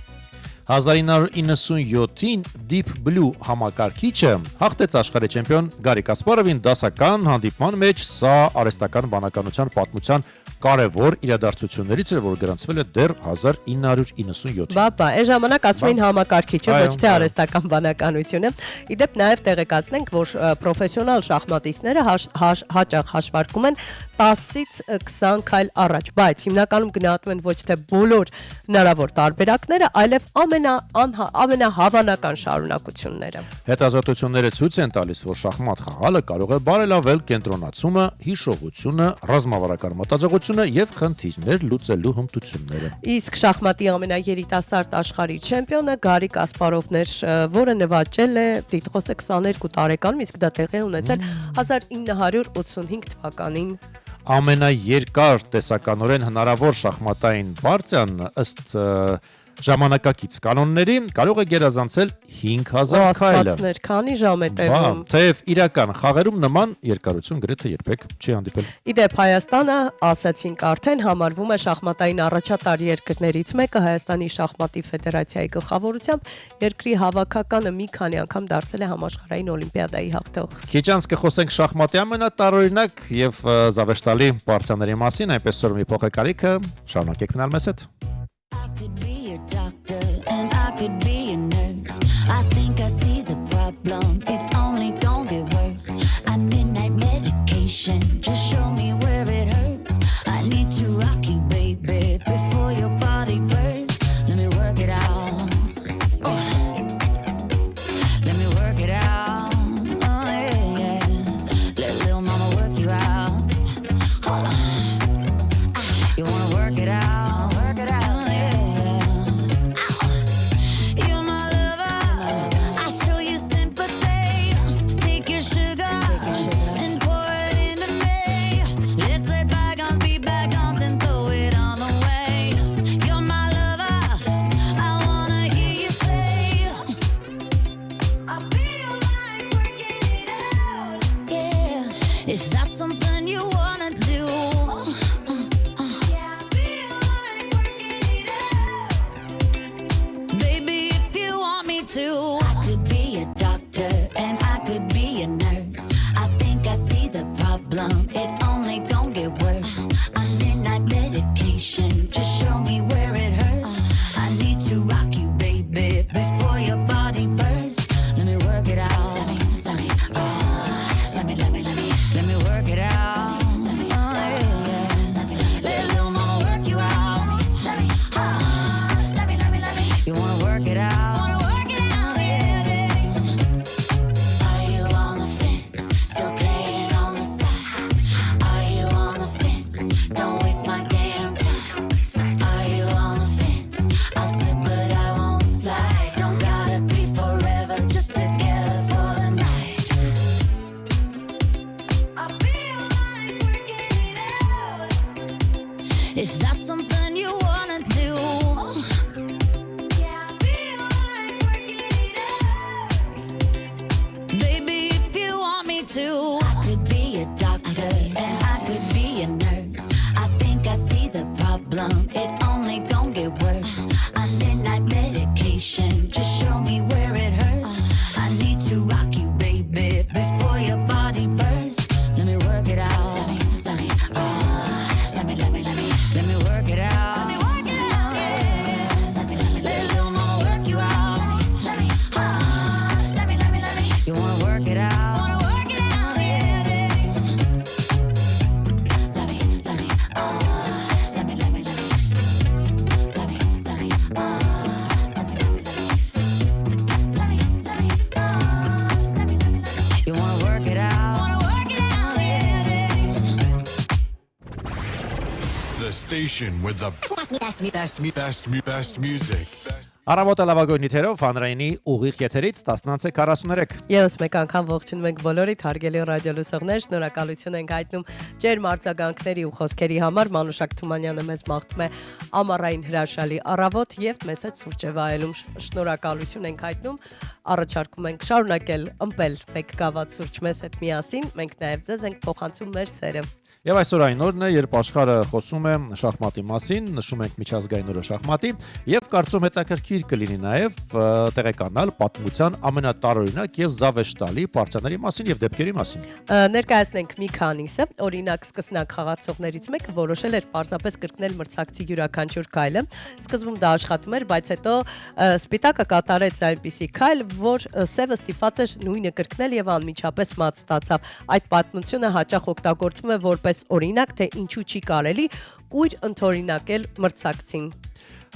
1997-ին Deep Blue համակարգիչը հաղթեց աշխարհի չեմպիոն Գարի Կասպարովին դասական հանդիպման մեջ, սա արհեստական բանականության պատմության կարևոր իրադարձություններից էր, որ գրանցվել է դեռ 1997-ին։ Բաբա, այն ժամանակ ասում էին համակարգիչը, ոչ թե արհեստական բանականությունը։ Իդեպ նաև տեղեկացնենք, որ պրոֆեսիոնալ շախմատիստները հաճախ հաշվարկում են 10-ից 20 քայլ առաջ, բայց հիմնականում գնահատում են ոչ թե բոլոր հնարավոր տարբերակները, այլև ամենահավանական շարունակությունները։ Հետազոտությունները ցույց են տալիս, որ շախմատ խաղալը կարող է բարելավել կենտրոնացումը, հիշողությունը, ռազմավարական մտածողությունը եւ խնդիրներ լուծելու հմտությունները։ Իսկ շախմատի ամենաերիտասարդ աշխարհի չեմպիոնը Գարի Կասպարովն էր, որը նվաճել է տիտղոսը 22 տարեկանում, իսկ դա տեղի ունեցել 1985 թվականին։ Ամենաերկար տեսականորեն հնարավոր շախմատային պարտիան ըստ ժամանակակից կանոնների կարող է գերազանցել 5000 քայլը։ Աստվածներ, քանի ժամ է տևում։ Թեև իրական խաղերում նման երկարություն գրեթե երբեք չի հանդիպել։ Իդեպ Հայաստանը, ասացինք արդեն, համարվում է շախմատային առաջատար երկրներից մեկը, Հայաստանի շախմատի ֆեդերացիայի գլխավորությամբ երկրի հավաքականը մի քանի անգամ դարձել է համաշխարհային օլիմպիադայի հաղթող։ Քիչ անց կխոսենք շախմատի ամենատարօրինակ եւ զավեշտալի պարտիաների մասին, այնպես որ մի փոխեկարիքը շարունակեք մնալ մեզ հետ։ I could be a doctor and I could be a nurse. I think I see the problem, it's only gonna get worse. I need night medication, just show me where it hurts. I need to rock you, baby, before your body bursts. Let me work it out. Let me work it out. Oh yeah, yeah. Let little mama work you out. Hold on. You wanna work it out? Work it out. If that's something you wanna do, yeah, I feel like working it out. Baby, if you want me to, I could be a doctor and I could be a nurse. I think I see the problem, it's only gonna get worse. I need night medication, just show me where it hurts. I need to rock you, baby, before your body bursts. Let me work it out. Let me work it out. Oh, yeah. Let little mama work you out. You wanna work it out? Yeah. Are you on the fence? Still playing on the side? Is that something you wanna do? Yeah, I feel like working it out. Baby, if you want me to, I could be a doctor and I could be a nurse. I think I see the problem. It's only gonna get worse. A midnight medication, just show me where it hurts. I need to rock you, baby, before your body bursts. Let me work it out. Let me work it out. Let me work it out. Let little mama work you out. Let me. You wanna work it out? The station with the best music. Առավոտը լավագույն նյութերով հանրայինի ուղիղ եթերից 11:43։ Եվս մեկ անգամ ողջունում ենք բոլորիդ հարգելի ռադիո լսողներ, շնորհակալություն ենք հայտնում ջերմ արձագանքների ու խոսքերի համար։ Մանուշակ Թումանյանը մեզ մաղթում է ամառային հրաշալի առավոտ եւ մեզ հետ սուրճ է վայելում։ Շնորհակալություն ենք հայտնում։ Առաջարկում ենք շարունակել ըմպել մեկ գավաթ սուրճ մեզ հետ միասին։ Մենք նաեւ ձեզ ենք փոխանցում մեր սերը։ Եվ այսօր այն օրն է, երբ աշխարհը խոսում է շախմատի մասին, նշում ենք միջազգային օրը շախմատի, եւ կարծում հետաքրքիր կլինի նաեւ տեղեկանալ պատմության ամենատարօրինակ եւ զավեշտալի պարտիաների մասին եւ դեպքերի մասին։ Ներկայացնենք մի քանիսը, օրինակ սկսնակ խաղացողներից մեկը որոշել էր պարզապես կրկնել մրցակցի յուրաքանչյուր քայլը։ Սկզբում դա աշխատում էր, բայց հետո սպիտակը կատարեց այնպիսի քայլ, որ սևը ստիպված էր նույնը կրկնել եւ անմիջապես մատ ստացավ։ Այդ պատմությունը հաճախ օգտագործվում է որպես օրինակ, թե ինչու չի կարելի կույր ընդօրինակել մրցակցին։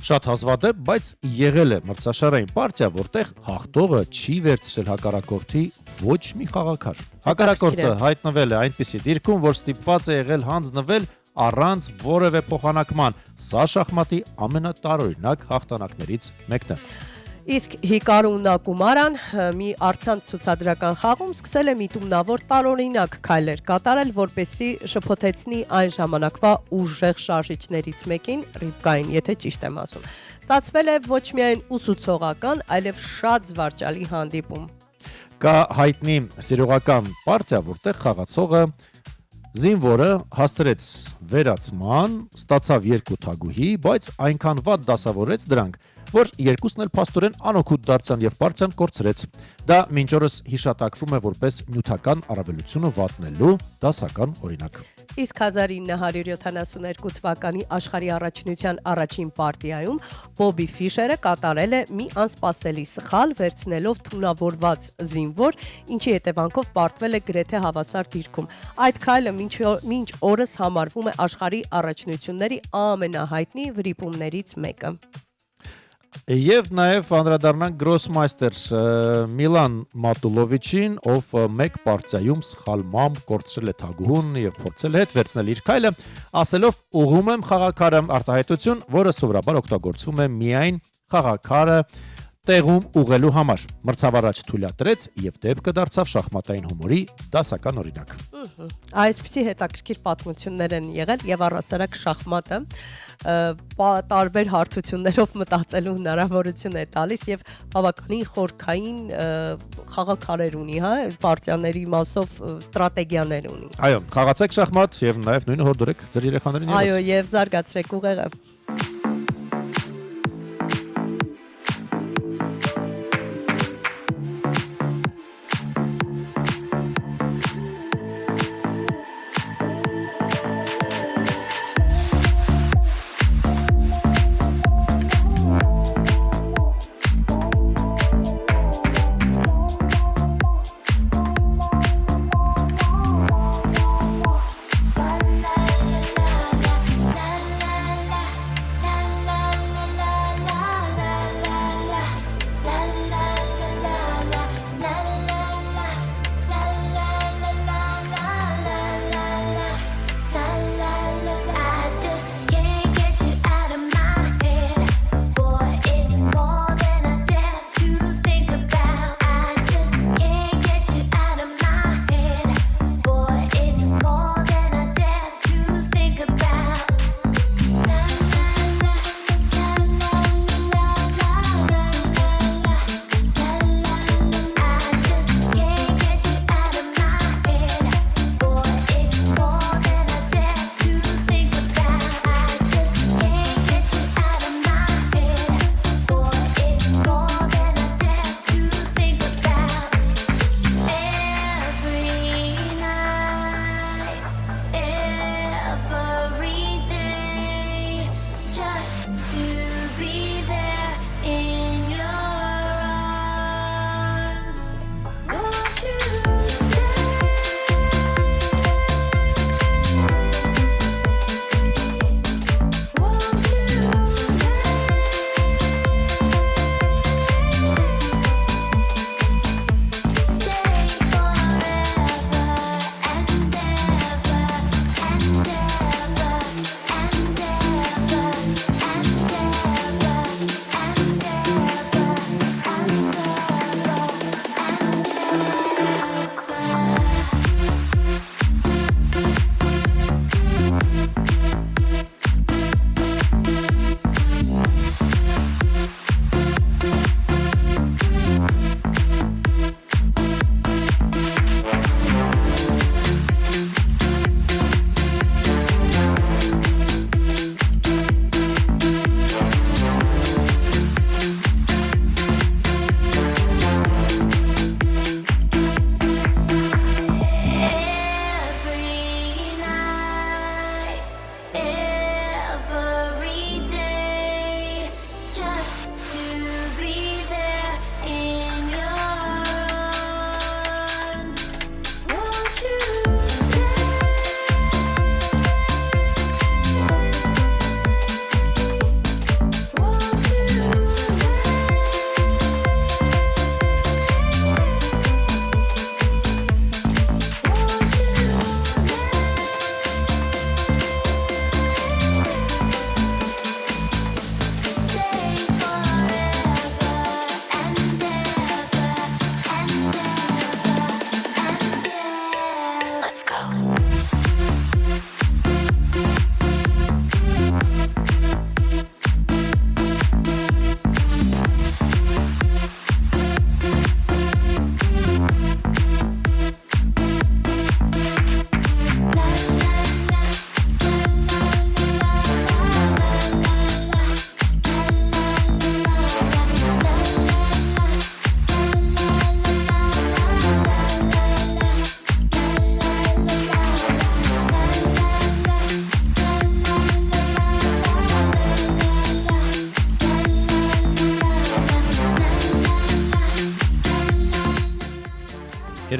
Շատ հազվադեպ, բայց եղել է մրցաշարային պարտիա, որտեղ հաղթողը չի վերցրել հակառակորդի ոչ մի խաղաքար։ Հակառակորդը հայտնվել է այնպիսի դիրքում, որ ստիպված է եղել հանձնվել առանց որևէ փոխանակման։ Սա շախմատի ամենատարօրինակ հաղթանակներից մեկն է։ Իսկ Հիկարու Նակումարան մի առցանց ցուցադրական խաղում սկսել է միտումնավոր տարօրինակ քայլեր կատարել, որպեսզի շփոթեցնի այն ժամանակվա ուժեղ շարժիչներից մեկին, ռիբկային, եթե ճիշտ եմ ասում։ Ստացվել է ոչ միայն ուսուցողական, այլև շատ զվարճալի հանդիպում։ Կա հայտնի սիրողական պարտիա, որտեղ խաղացողը զինվորը հասցրեց վերացման, ստացավ 2 թագուհի, բայց այնքան վատ դասավորեց դրանք, որ երկուսն էլ փաստորեն անօգուտ դարձան եւ պարտիան կորցրեց։ Դա մինչ օրս հիշատակվում է որպես նյութական առավելությունը վատնելու դասական օրինակ։ Իսկ 1972 թվականի աշխարհի առաջնության առաջին պարտիայում Բոբի Ֆիշերը կատարել է մի անսպասելի սխալ, վերցնելով թունավորված զինվոր, ինչի հետևանքով պարտվել է գրեթե հավասար դիրքում։ Այդ քայլը մինչ օրս համարվում է աշխարհի առաջնությունների ամենահայտնի վրիպումներից մեկը։ Եվ նաև անդրադառնանք գրոսմայստեր Միլան Մատուլովիչին, ով մեկ պարտիայում սխալմամբ կորցրել է թագուհուն եւ փորձել է հետ վերցնել իր քայլը, ասելով ուղղում եմ խաղաքարը, արտահայտություն, որը սովորաբար օգտագործվում է միայն խաղաքարը տեղում ուղղելու համար։ Մրցավարաչ թույլատրեց եւ դեպքը դարձավ շախմատային հումորի դասական օրինակ։ Այսպիսի հետաքրքիր պատմություններ են եղել եւ առհասարակ շախմատը տարբեր հարթություններով մտածելու հնարավորություն է տալիս եւ բավականին խորքային խաղաքարեր ունի, հա, պարտիաների մասով ստրատեգիաներ ունի։ Այո, խաղացեք շախմատ եւ նաեւ նույնը հորդորեք ձեր երեխաներին եւս։ Այո, եւ զարգացրեք ուղեղը։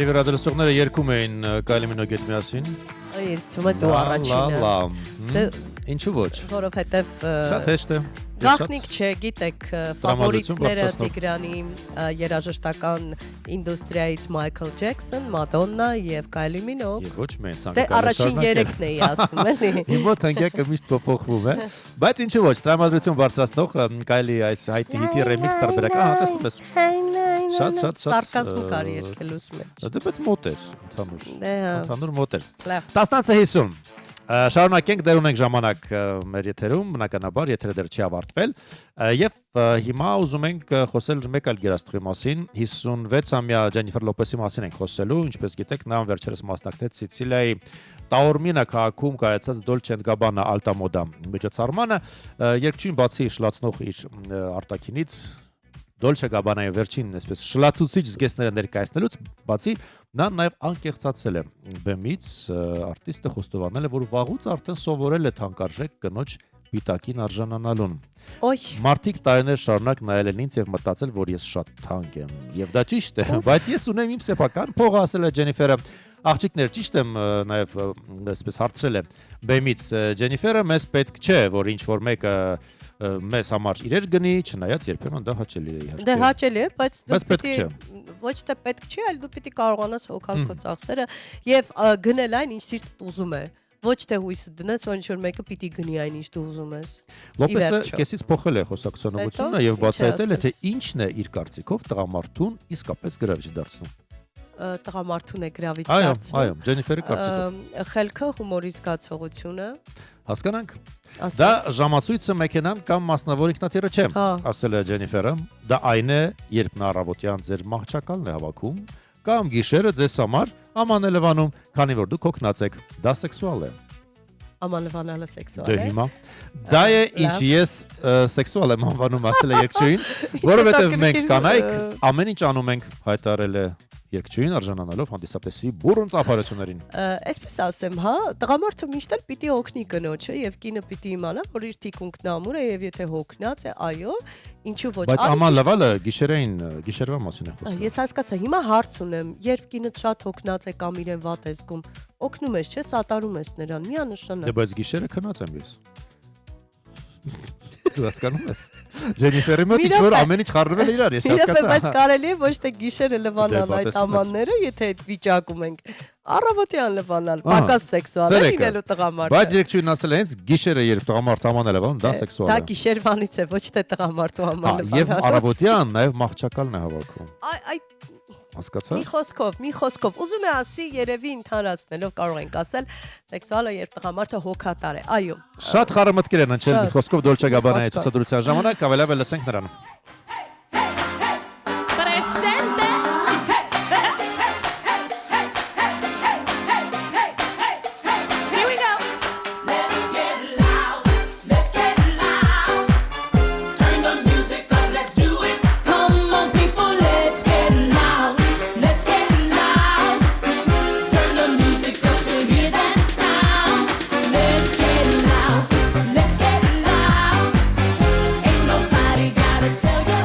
Երևի ռադիոլսողները երգում էին Kylie Minogue-ից միասին։ Ինձ թվում է դու առաջինը։ Ինչու ոչ։ Որովհետև Շատ հեշտ է։ գաղտնիք չէ, գիտեք, ֆավորիտները Տիգրանի երաժշտական ինդուստրիայից Մայքլ Ջեքսոն, Մադոննա եւ Kylie Minogue։ Եվ ոչ մեծ Դե առաջին երեքն էի ասում, էլի։ Հիմա թանկյակը միշտ փոփոխվում է։ Բայց ինչու ոչ, տրամադրություն բարձրացնող Kylie այս հայտի հիթի ռեմիքս տարբերական, տեսնում ես։ Շատ սարկազմը կարի երկելուց մեջ։ Դեպից մոտ էր, ընդհանուր մոտ էր։ 10:50 Շարունակենք, դեռ ունենք ժամանակ մեր եթերում, բնականաբար եթերը դեռ չի ավարտվել եւ հիմա ուզում ենք խոսել մեկ այլ երաժշտուհի մասին, 56-ամյա Ջենիֆեր Լոպեսի մասին ենք խոսելու, ինչպես գիտեք, նա վերջերս մասնակցեց Սիցիլիայի Տաորմինա քաղաքում կայացած Dolce & Gabbana Alta Moda միջոցառմանը, երկչույն բացի շլացնող իր արտաքինից Dolce & Gabbana-ի վերջին, այսպես շլացուցիչ զգեստները ներկայացնելուց բացի նա նաև անկեղծացել է բեմից, արտիստը խոստովանել է, որ վաղուց արդեն սովորել է թանկարժեք կնոջ պիտակին արժանանալուն։ Մարդիկ տարիներ շարունակ նայել են ինձ եւ մտածել, որ ես շատ թանկ եմ։ Եվ դա ճիշտ է, բայց ես ունեմ իմ սեփական փողը, ասել է Ջենիֆերը։ Աղջիկներ, ճիշտ եմ, նաև այսպես հարցրել է բեմից Ջենիֆերը, մեզ պետք չէ, որ ինչ-որ մեկը մեզ համար իրեր գնի, չնայած երբեմն դա հաճելի է իհարկե։ Դե հաճելի է, բայց դու պետք չէ։ Ոչ թե պետք չէ, այլ դու պիտի կարողանաս հոգալ քո ծախսերը եւ գնել այն, ինչ սիրտդ ուզում է։ Ոչ թե հույսը դնես, որ ինչ-որ մեկը պիտի գնի այն, ինչ դու ուզում ես։ Լոպեսը քեսից փոխել է խոսակցությունը եւ բացահայտել է, թե ինչն է իր կարծիքով տղամարդուն իսկապես գրավիչ դարձնում։ Տղամարդուն է գրավիչ դարձնում։ Այո, Ջենիֆերի կարծիքով։ Խելքը, հումորի զգացողությունը։ Հասկանանք։ Դա ժամացույցը մեքենան կամ մասնավոր ինքնաթիռը չէ, ասել է Ջենիֆերը։ Դա այն է, երբ նա առավոտյան ձեր մահճակալն է հավաքում, կամ գիշերը ձեզ համար աման է լվանում, քանի որ դուք հոգնած եք։ Դա սեքսուալ է։ Աման լվանալը սեքսուալ Դե է։ հիմա դա է ինչ ես սեքսուալ եմ անվանում, ասել է երկչույն, որովհետև մենք կանայք ամեն ինչ անում ենք, հայտարարել է երկչույն արժանանալով հանդիսատեսի բուրըն ծափարություններին։ Այսպես ասեմ, հա, տղամարդը միշտ էլ պիտի օգնի կնոջը եւ կինը պիտի իմանա, որ իր թիկունքն ամուր է եւ եթե հոգնած է, այո, ինչու ոչ։ Բայց աման լվալը գիշերվա մասին է խոսքը։ Ես հասկացա, հիմա հարց ունեմ, երբ կինը շատ հոգնած է կամ իրեն վատ է զգում, օգնում ես, չէ՞, սատարում ես նրան, միանշանակ։ Դե բայց գիշերը քնած եմ ես։ Դու հասկանում ես։ Ջենիֆերի մոտ ինչ-որ ամեն ինչ խառնվել է իրար, ես հասկացա։ Բայց կարելի է ոչ թե գիշերը լվանալ այդ ամանները, եթե այդ վիճակում ենք։ Առավոտյան լվանալ, պակաս սեքսուալ է լինելու տղամարդը։ Բայց երկչույն ասել է հենց գիշերը, երբ տղամարդը աման է լվանում, դա սեքսուալ է։ Դա գիշերվանից է, ոչ թե տղամարդու աման լվանալը։ Եվ առավոտյան նաև մահճակալն է հավաքում։ Այդ Հասկացա։ Մի խոսքով, ուզում է ասի երևի ընդհանրացնելով կարող ենք ասել սեքսուալը երբ տղամարդը հոգատար է։ Այո։ Շատ խառը մտքեր են հնչել մի խոսքով Dolce & Gabbana-ի ցուցադրության ժամանակ, ավելի լսենք նրան։ Tell you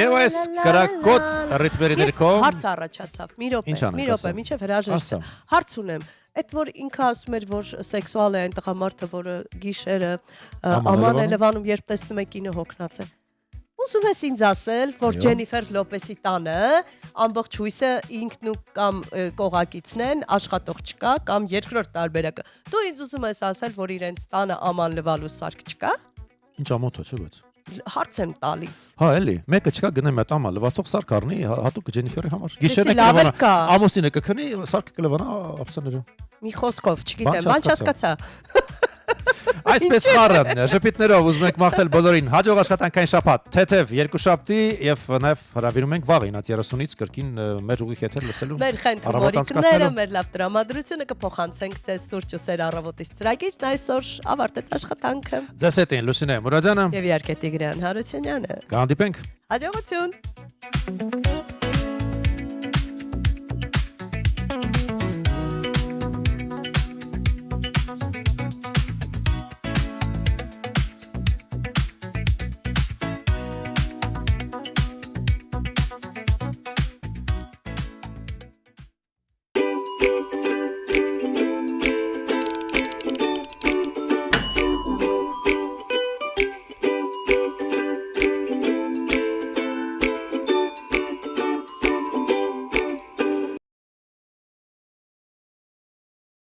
Եվ այս կրակոտ ռիթմերի Ես ներքո հարց առաջացավ։ Մի րոպե, Ինչ անենք, մի րոպե, ասա։ մինչև հրաժեշտը։ Ասա։ Հարց ունեմ։ Այդ որ ինքը ասում էր, որ սեքսուալ է այն տղամարդը, որը գիշերը Աման է աման է լվանում։ լվանում, երբ տեսնում է կինը հոգնած է։ Ուզում ես ինձ ասել, որ Այո։ Ջենիֆեր Լոպեսի տանը ամբողջ հույսը ինքն ու կամ կողակիցն են, աշխատող չկա կամ երկրորդ տարբերակը։ Դու ինձ ուզում ես ասել, որ իրենց տանը աման լվալու սարք չկա։ Ինչ ամոթ է, չէ՞ բայց։ Հարց եմ տալիս։ Հա, էլի, մեկը չկա գնեմ այդ ամա լվացող սարք առնի, հատուկ Ջենիֆերի համար։ Լավ Գիշերն էլ կա։ ամուսինը կքնի, սարքը կլվանա ապսաները։ Մի խոսքով, չգիտեմ, Բան բան չհասկացա։ Այսպես խառը ժպիտներով ուզում ենք մաղթել բոլորին հաջող աշխատանքային շաբաթ, թեթև երկուշաբթի եւ նաեւ հրավիրում ենք վաղ 9:30-ից կրկին մեր ուղիղ եթեր լսելու։ Մեր խենթ հումորիստները, մեր լավ տրամադրությունը կփոխանցենք ձեզ սուրճ ու սեր առավոտից ծրագիրն այսօր ավարտեց աշխատանքը։ Ձեզ հետ են Լուսինե Մուրադյանը Եվ իհարկե Տիգրան Հարությունյանը։ կհանդիպենք Հաջողություն։